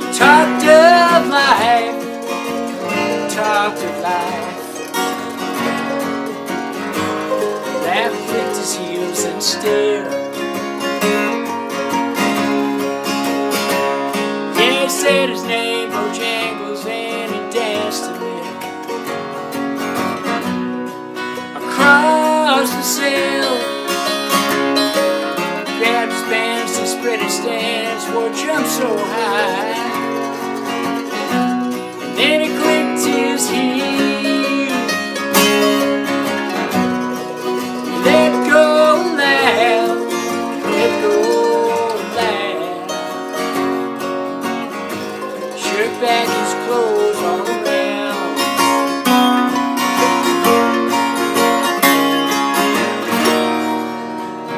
He talked of life, talked of life. Laughed, flicked his heels and stared. Yeah, he said his name, Bojangles, and he danced a lick across the cell. Grabbed his pants and spread his stance, wore jumped so high. And then he clicked his heels. Let go loud, let go loud. Shook back his clothes all around.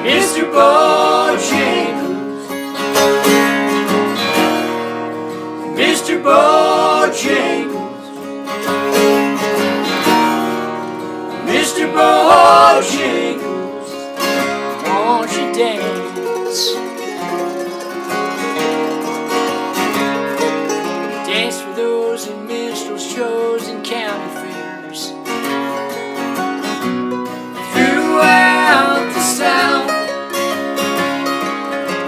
Mr. Bojangles, Mr. Bojangles, Mr. Bojangles, won't you dance? Dance for those in minstrel shows and county fairs throughout the South.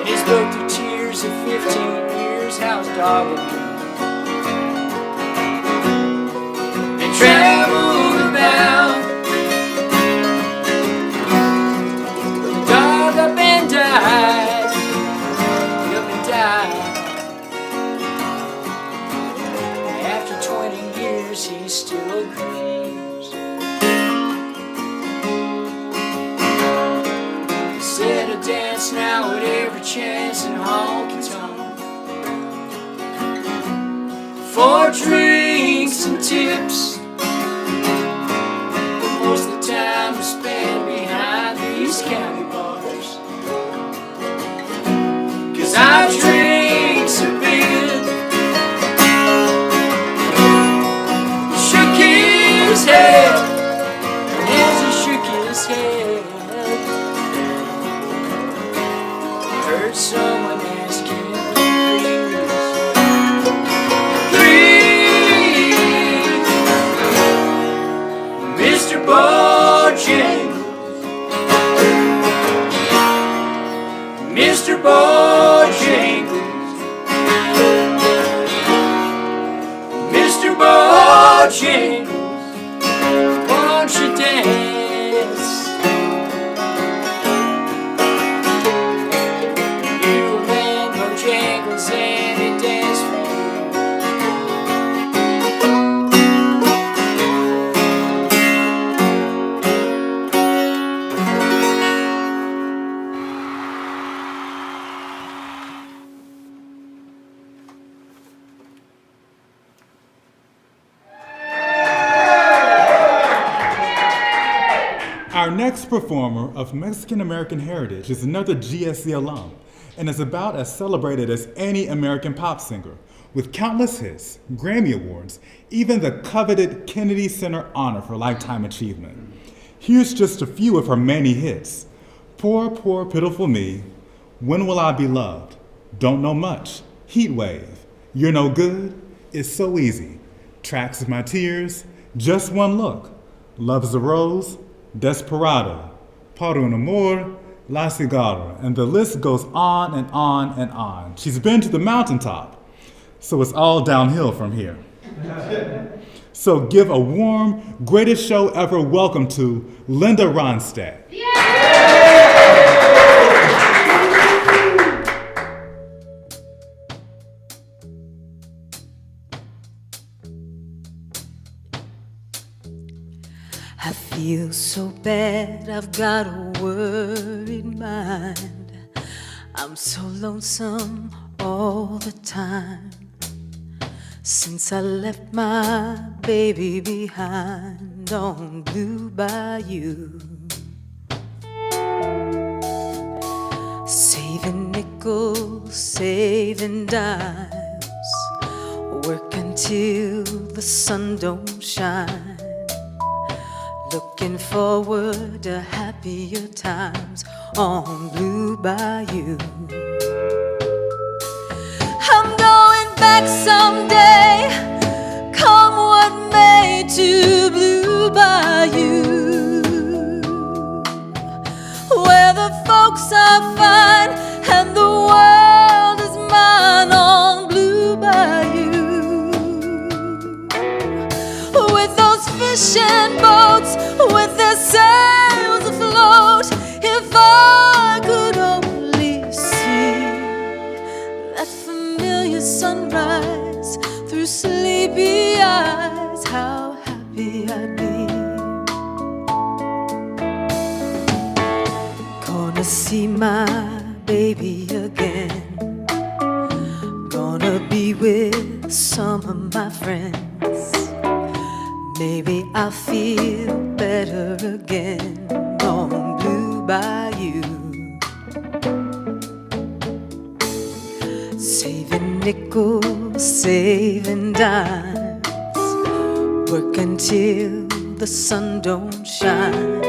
He spoke through tears of 15 years, how's dogging him? They traveled about, the dog up and died, up and died. After 20 years, he still grieves. Said I dance now at every chance in honky tonk for drinks and tips, but most of the time I spend behind these county bars, 'cause I drink a bit. Shook his head, and as he shook his head, heard someone ask him, please, Mr. Bojangles, Mr. Bojangles, Mr. Bojangles, won't you dance? You and Bojangles and he danced for you. Our next performer of Mexican American heritage is another GSC alum and is about as celebrated as any American pop singer, with countless hits, Grammy Awards, even the coveted Kennedy Center honor for lifetime achievement. Here's just a few of her many hits: Poor, Poor, Pitiful Me, When Will I Be Loved, Don't Know Much, Heat Wave, You're No Good, It's So Easy, Tracks of My Tears, Just One Look, Love's a Rose, Desperado, Por un Amor, La Cigarra, and the list goes on and on and on. She's been to the mountaintop, so it's all downhill from here. So give a warm, greatest show ever welcome to Linda Ronstadt. I feel so bad, I've got a worried mind. I'm so lonesome all the time. since I left my baby behind on Blue Bayou. Saving nickels, saving dimes, work until the sun don't shine. Looking forward to happier times on Blue Bayou. I'm going back someday, come what may, to Blue Bayou, where the folks are fine and the world is mine on Blue Bayou. With those fishing boats, with their sails afloat, if I could only see that familiar sunrise through sleepy eyes, how happy I'd be. Gonna see my baby again, gonna be with some of my friends. Maybe I'll feel better again on Blue Bayou. Saving nickels, saving dimes, work until the sun don't shine.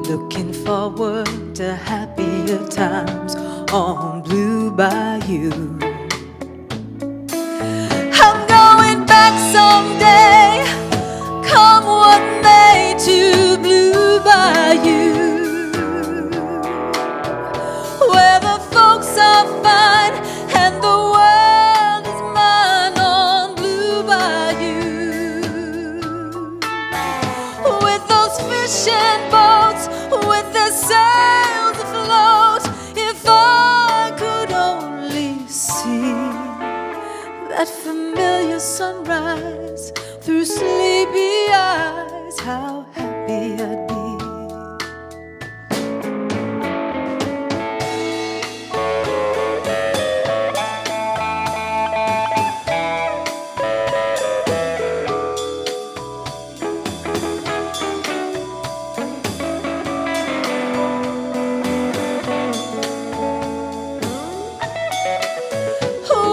Looking forward to happier times on Blue Bayou. I'm going back someday, come what may, to Blue Bayou, where the folks are fine and the world is mine on Blue Bayou. With those fishing boats, with their sails afloat, if I could only see that familiar sunrise through sleepy eyes, how happy I'd be.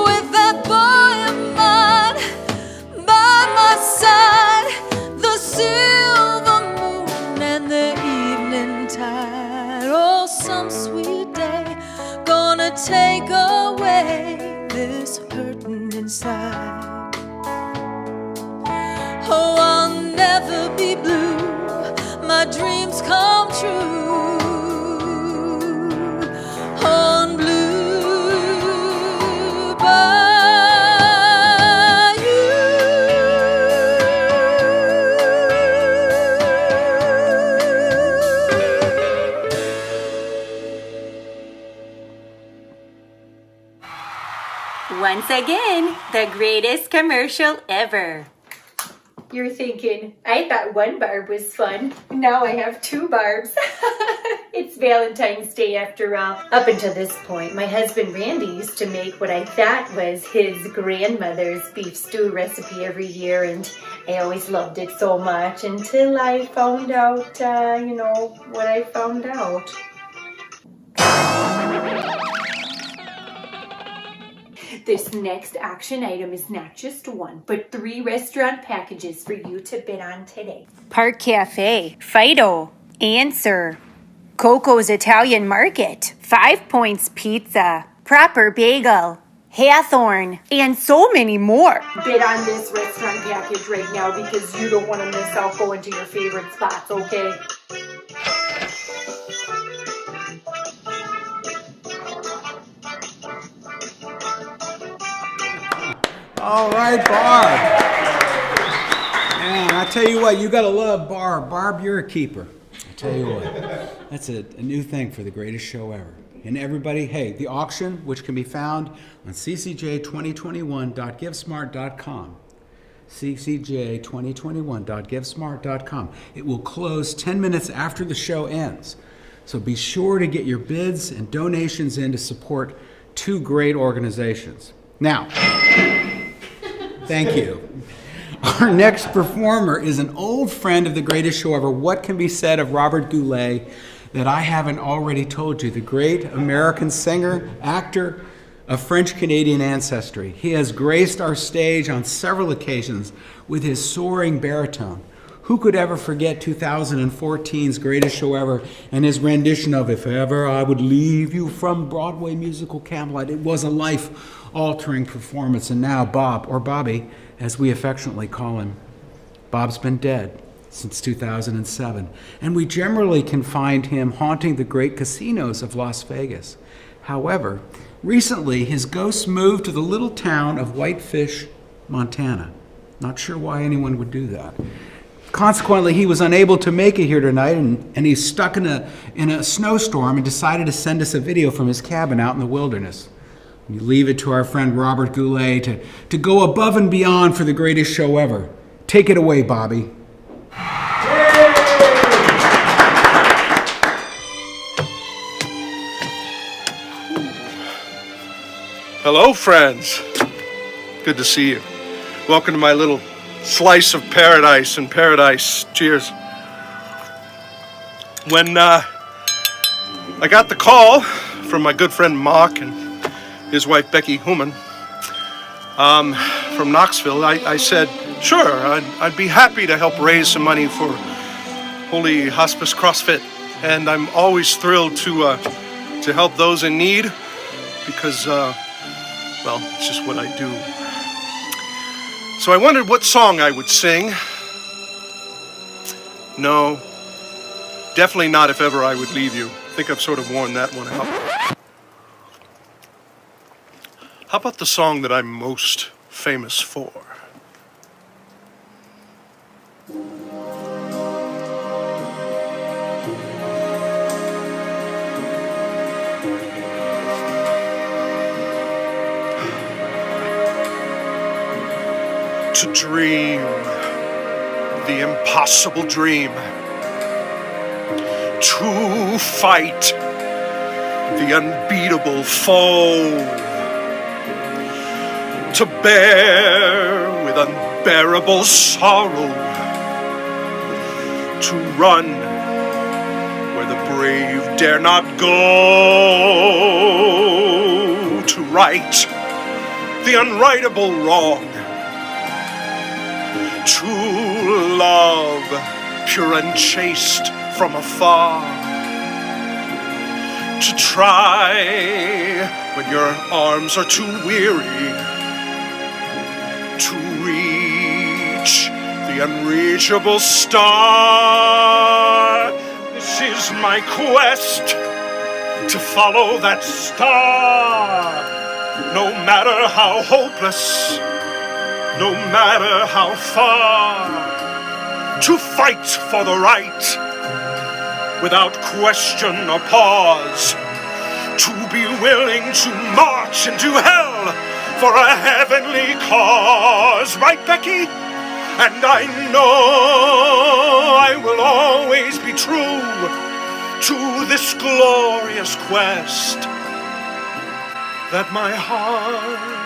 With that boy of mine by my side, the silver moon and the evening tide. Oh, some sweet day gonna take away this hurting inside. Oh, I'll never be blue, my dreams come true on Blue Bayou. Once again, the greatest commercial ever. You're thinking, I thought one barb was fun. Now I have two barbs. It's Valentine's Day after all. Up until this point, my husband Randy used to make what I thought was his grandmother's beef stew recipe every year, and I always loved it so much until I found out, what I found out. This next action item is not just one, but 3 restaurant packages for you to bid on today. Park Cafe, Fido, Answer, Coco's Italian Market, 5 Points Pizza, Proper Bagel, Hathorn, and so many more. Bid on this restaurant package right now because you don't want to miss out going to your favorite spots, okay? All right, Barb. Man, I tell you what, you gotta love Barb. Barb, you're a keeper. I tell you what, that's a new thing for the greatest show ever. And everybody, hey, the auction, which can be found on ccj2021.givesmart.com. ccj2021.givesmart.com. It will close 10 minutes after the show ends. So be sure to get your bids and donations in to support 2 great organizations. Now, Thank you. Our next performer is an old friend of The Greatest Show Ever. What can be said of Robert Goulet that I haven't already told you? The great American singer, actor of French-Canadian ancestry. He has graced our stage on several occasions with his soaring baritone. Who could ever forget 2014's Greatest Show Ever and his rendition of If Ever I Would Leave You from Broadway musical Camelot? It was a life-altering performance, and now Bob, or Bobby, as we affectionately call him, Bob's been dead since 2007, and we generally can find him haunting the great casinos of Las Vegas. However, recently his ghost moved to the little town of Whitefish, Montana. Not sure why anyone would do that. Consequently, he was unable to make it here tonight, and he's stuck in a snowstorm and decided to send us a video from his cabin out in the wilderness. We leave it to our friend Robert Goulet to go above and beyond for The Greatest Show Ever. Take it away, Bobby. Hello, friends. Good to see you. Welcome to my little slice of paradise in paradise. Cheers. When I got the call from my good friend Mark and his wife Becky Human from Knoxville, I said, sure, I'd be happy to help raise some money for Holy Hospice CrossFit. And I'm always thrilled to help those in need because, well, it's just what I do. So I wondered what song I would sing. No, definitely not If Ever I Would Leave You. I think I've sort of worn that one out. How about the song that I'm most famous for? To dream the impossible dream, to fight the unbeatable foe, to bear with unbearable sorrow, to run where the brave dare not go, to right the unrightable wrong, to love pure and chaste from afar, to try when your arms are too weary, to reach the unreachable star. This is my quest to follow that star, no matter how hopeless, no matter how far, to fight for the right without question or pause, to be willing to march into hell for a heavenly cause. Right, Becky? And I know I will always be true to this glorious quest, that my heart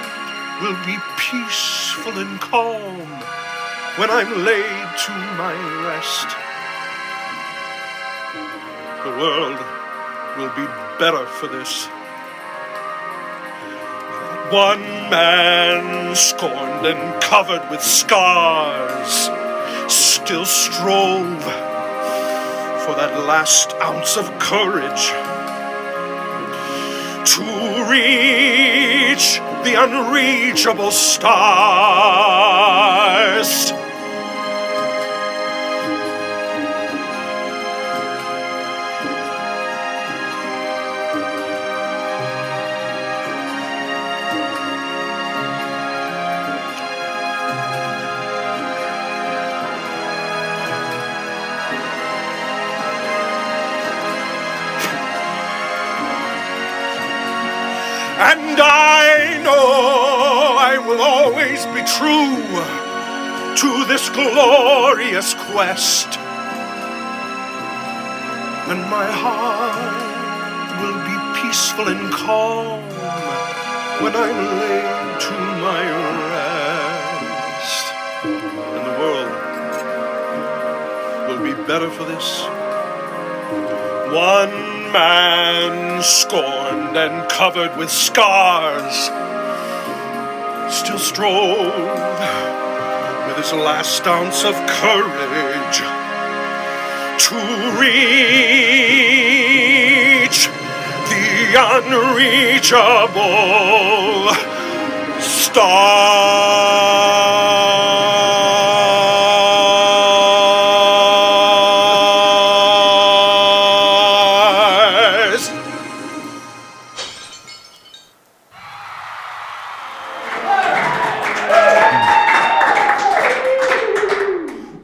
will be peaceful and calm when I'm laid to my rest. The world will be better for this. One man, scorned and covered with scars, still strove for that last ounce of courage to reach the unreachable stars. And I know I will always be true to this glorious quest, and my heart will be peaceful and calm when I'm laid to my And the world will be better for this. One man scorned and covered with scars still strove with his last ounce of courage to reach the unreachable stars.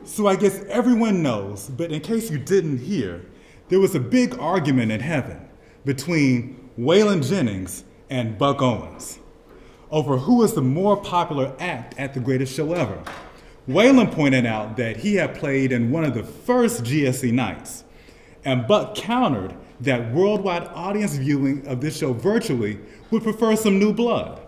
So I guess everyone knows, but in case you didn't hear, there was a big argument in heaven between Waylon Jennings and Buck Owens over who was the more popular act at The Greatest Show Ever. Waylon pointed out that he had played in one of the first GSC nights, and Buck countered that worldwide audience viewing of this show virtually would prefer some new blood.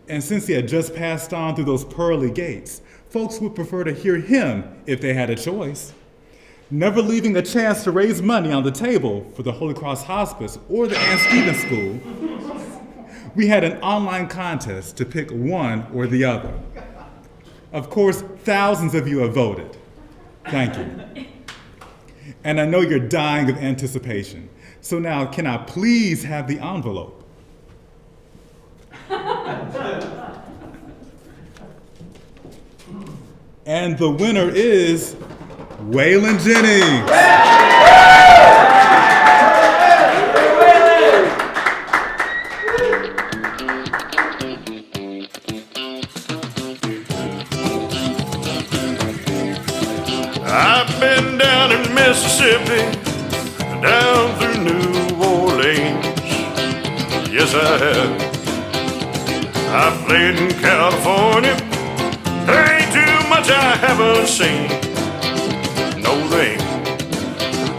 And since he had just passed on through those pearly gates, folks would prefer to hear him if they had a choice. Never leaving a chance to raise money on the table for the Holy Cross Hospice or the Ann Stevens School, we had an online contest to pick one or the other. Of course, thousands of you have voted. Thank you. And I know you're dying of anticipation. So now, can I please have the envelope? And the winner is Waylon Jennings. I've been down in Mississippi, down through New Orleans. Yes, I have. I've played in California. There ain't too much I haven't seen. No, there ain't.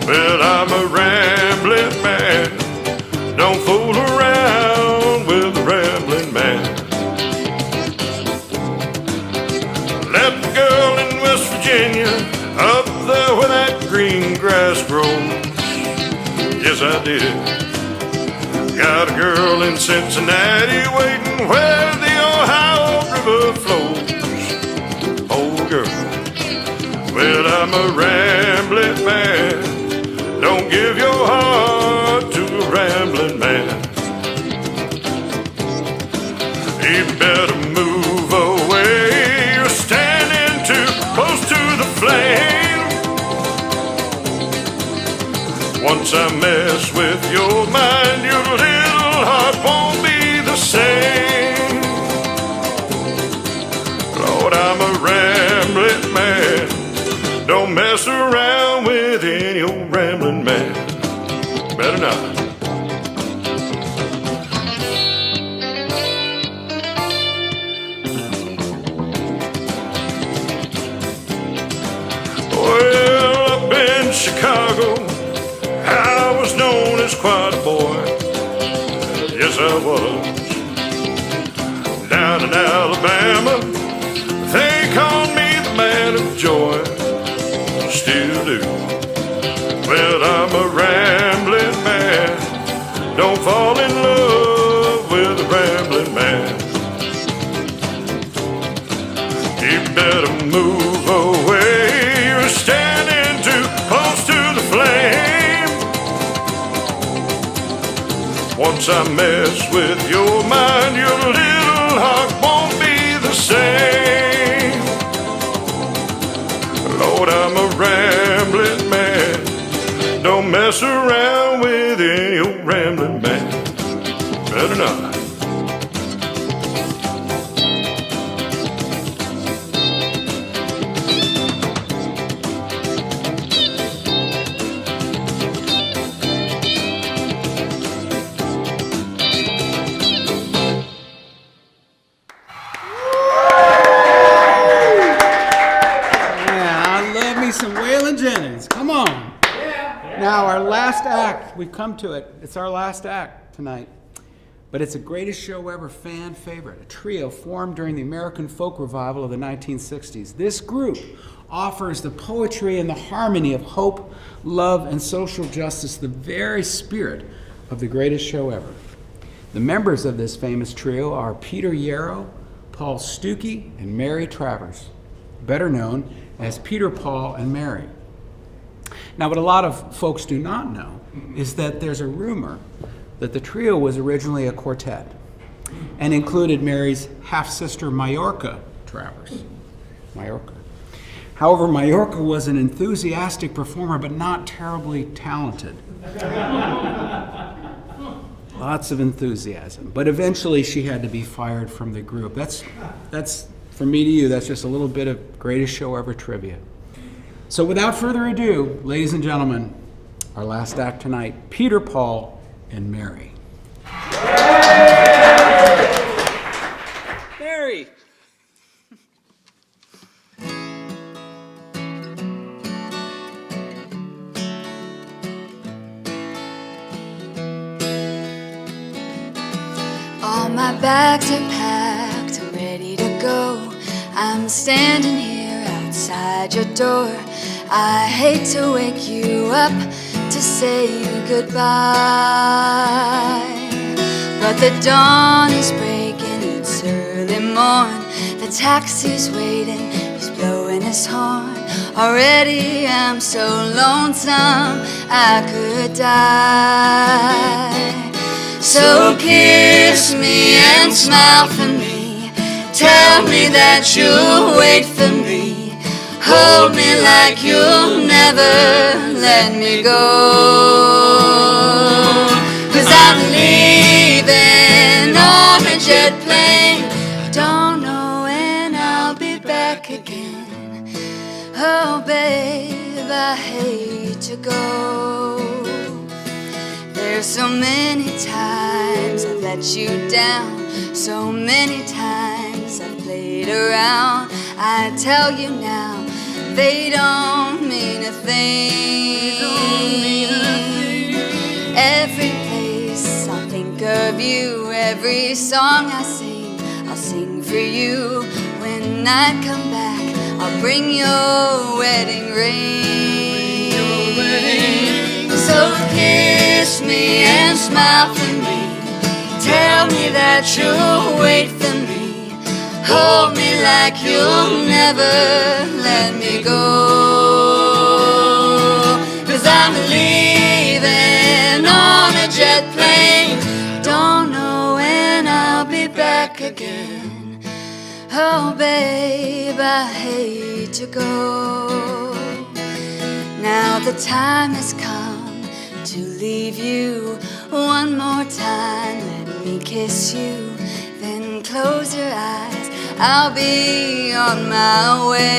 But I'm a rambling man. Don't fool around with a rambling man. Left a girl in West Virginia, up there where that green grass grows. Yes, I did. Got a girl in Cincinnati waiting where the Ohio River flows. Oh, girl, well, I'm a rambling man. Don't give your heart to a rambling man. You better move away. You're standing too close to the flame. Once I mess with your mind, your little heart won't be the same. Lord, I'm a rambling man. Don't mess around with any old rambling man. Better not. Well, up in Chicago, I was known as quite a boy. Yes, I was. Down in Alabama, they called me the man of joy. Still do. Well, I'm a rambling man. Don't fall in love with a rambling man. You better move away. You're standing too close to the flame. Once I mess with your mind, your little heart won't be the same. Lord, I'm a rambling man. Don't mess around with any old rambling man. Better not. Now, our last act, we've come to it. It's our last act tonight. but it's a Greatest Show Ever fan favorite, a trio formed during the American folk revival of the 1960s. This group offers the poetry and the harmony of hope, love, and social justice, the very spirit of the Greatest Show Ever. The members of this famous trio are Peter Yarrow, Paul Stuckey, and Mary Travers, better known as Peter, Paul, and Mary. Now, what a lot of folks do not know is that there's a rumor that the trio was originally a quartet and included Mary's half-sister Majorca Travers. Majorca. However, Majorca was an enthusiastic performer, but not terribly talented. Lots of enthusiasm. But eventually she had to be fired from the group. That's from me to you, that's just a little bit of Greatest Show Ever trivia. So without further ado, ladies and gentlemen, our last act tonight, Peter, Paul, and Mary. Mary! All my bags are packed and ready to go. I'm standing here outside your door. I hate to wake you up to say goodbye, but the dawn is breaking, it's early morn. The taxi's waiting, he's blowing his horn. Already I'm so lonesome I could die. So kiss me and smile for me, tell me that you'll wait for me. Hold me like you'll never let me go. 'Cause I'm leaving on a jet plane. Don't know when I'll be back again. Oh babe, I hate to go. There's so many times I've let you down, so many times I've played around. I tell you now, they don't mean a thing. Every place I think of you, every song I sing, I'll sing for you. When I come back, I'll bring your wedding ring. So kiss me and smile for me, tell me that you'll wait for me. Hold me like you'll never let me go. 'Cause I'm leaving on a jet plane. Don't know when I'll be back again. Oh babe, I hate to go. Now the time has come to leave you. One more time, let me kiss you. Then close your eyes, I'll be on my way.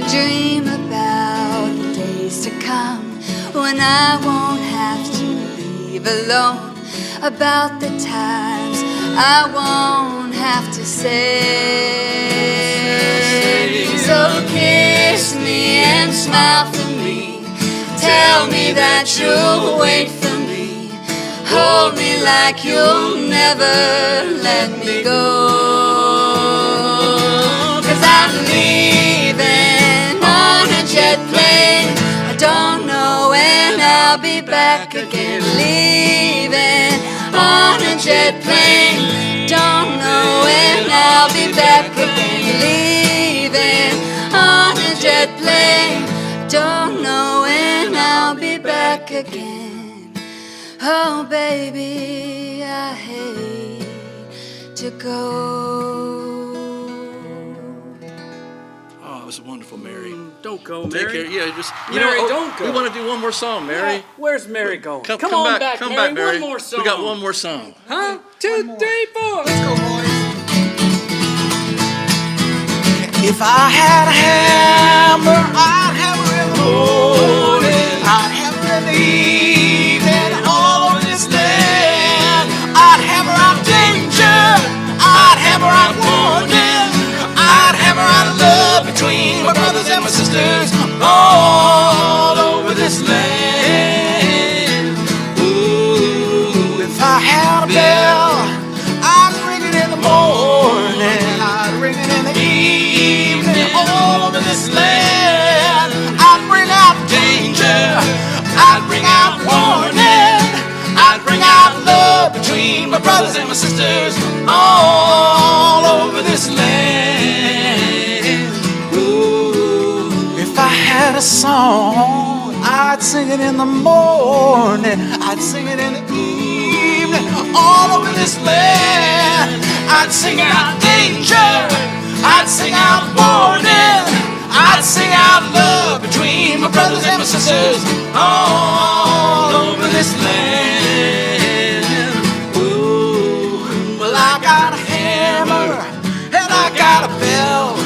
Dream about the days to come when I won't have to leave alone. About the times I won't have to say. So kiss me and smile for me, tell me that you'll wait for me. Hold me like you'll never let me go. 'Cause I'm leaving on a jet plane. I don't know when I'll be back again. Leaving on a jet plane. Don't know when I'll be back again. Leaving on a jet plane. Don't know when I'll be back again. Oh baby, I hate to go. Oh, it was wonderful, Mary. Don't go, Take Mary. care. Yeah, just Mary, don't go. We want to do one more song, Mary. Yeah, where's Mary going? Come on on back, come Mary. back, Mary. One more song. We got one more song. Huh? 2, 3, 4. Let's go, boys. If I had a hammer, I'd hammer in the morning, I'd hammer in the evening, all over this land. I'd hammer out danger, I'd hammer out warning, I'd hammer out love between my brothers and my sisters all over this land. Ooh. warning. I'd bring out love between my brothers and my sisters all over this land. Ooh. If I had a song, I'd sing it in the morning, I'd sing it in the evening, all over this land. I'd sing out danger, I'd sing out warning, I'd sing out love between my brothers and my sisters all over this land. Ooh, well, I got a hammer and I got a bell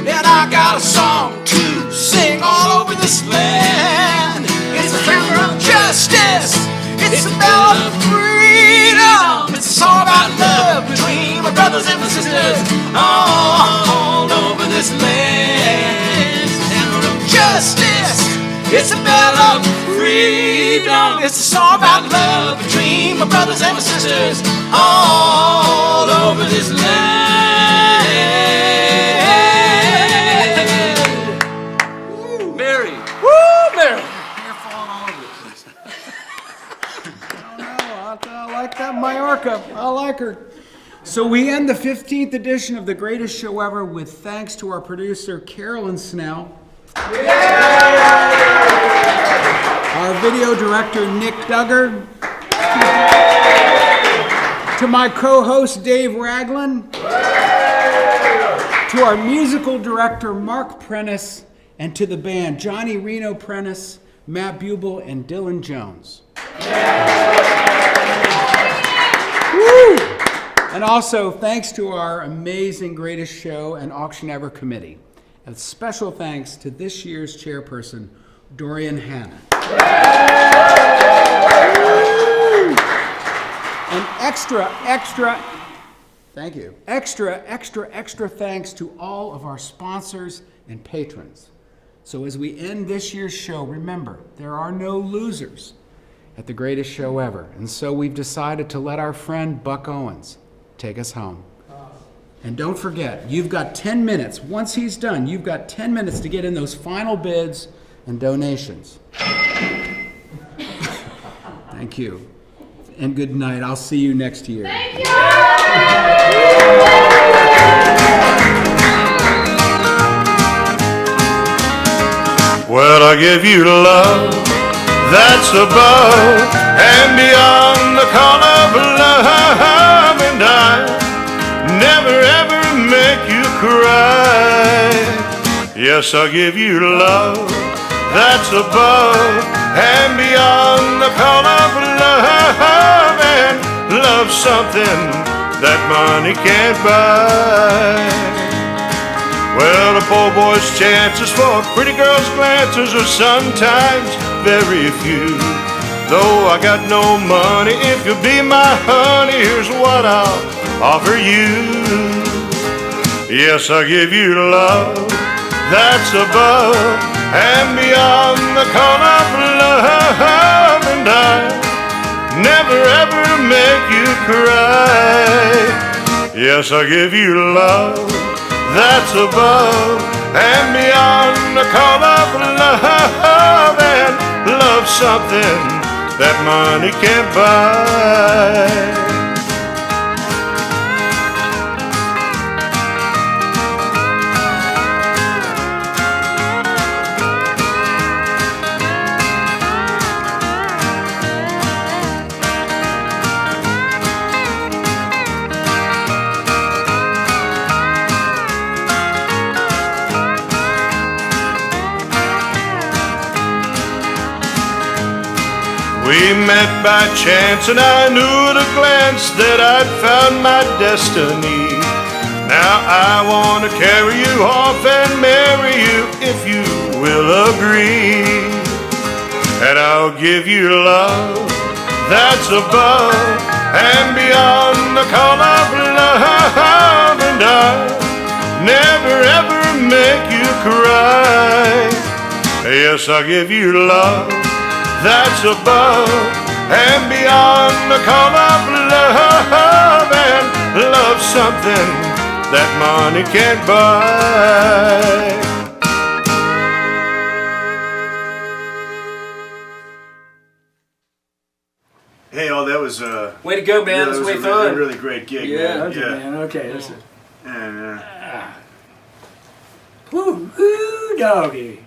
and I got a song to sing all over this land. It's a hammer of justice, it's a bell of freedom. It's a song about love between my brothers and my sisters all over this land. It's a hammer of justice, it's a bell of freedom. It's a song about love between my brothers and my sisters all over this land. Woo, Mary. Woo, Mary. You're falling all over the place. I like that Majorca. I like her. So we end the 15th edition of The Greatest Show Ever with thanks to our producer, Carolyn Snell. Our video director, Nick Duggar. To my co-host, Dave Ragland. To our musical director, Mark Prentice. And to the band, Johnny Reno Prentice, Matt Bubel, and Dylan Jones. Woo! And also, thanks to our amazing Greatest Show and Auction Ever committee. And special thanks to this year's chairperson, Dorian Hanna. And thank you. Extra thanks to all of our sponsors and patrons. So as we end this year's show, remember, there are no losers at The Greatest Show Ever. And so we've decided to let our friend Buck Owens take us home. And don't forget, you've got 10 minutes. Once he's done, you've got 10 minutes to get in those final bids and donations. Thank you. And good night. I'll see you next year. Thank you. Well, I give you love that's above and beyond the call of love, and I never ever make you cry. Yes, I'll give you love that's above and beyond the call of love, and love something that money can't buy. Well, a poor boy's chances for a pretty girl's glances are sometimes very few. Though I got no money, if you'll be my honey, here's what I'll offer you. Yes, I'll give you love that's above and beyond the call of love, and I never ever make you cry. Yes, I'll give you love that's above and beyond the call of love, and love something that money can't buy. We met by chance and I knew at a glance that I'd found my destiny. Now I want to carry you off and marry you if you will agree. And I'll give you love that's above and beyond the call of love, and I'll never ever make you cry. Yes, I'll give you love that's above and beyond the call of love, and love something that money can't buy. Hey, that was way to go, man. Yeah, That was way a fun. really great gig, Yeah, man. okay, man. Okay, listen. And, Woo, woo, doggy.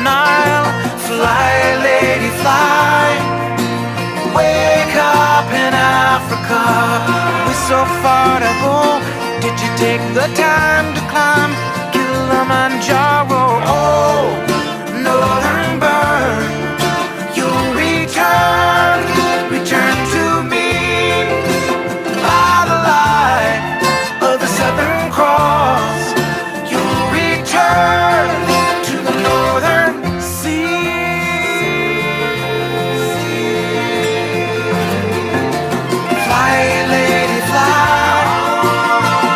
Nile. Fly, lady, fly. Wake up in Africa. We're so far to go. Did you take the time to climb Kilimanjaro? Oh, northern bird, you'll return, return to me by the light of the Southern Cross. You'll return to the northern sea. Fly, lady, fly.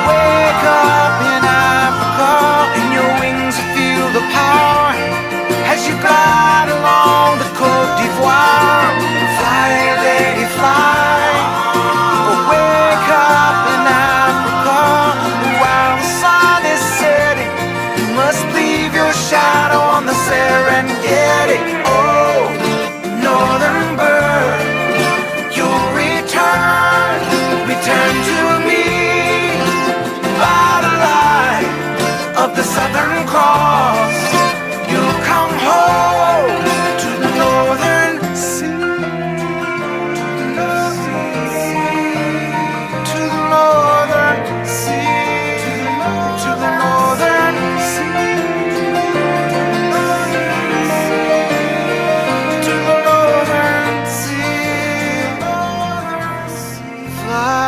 Wake up in Africa. In your wings feel the power as you glide along the Côte d'Ivoire. Fly, lady, fly. Wake up in Africa. While the sun is setting, you must leave your shadow on the Serengeti. Oh, northern bird, you'll return, return to me by the light of the Southern Cross. You'll come home to the northern sea, to the northern sea, to the northern sea, to the northern sea. Fly.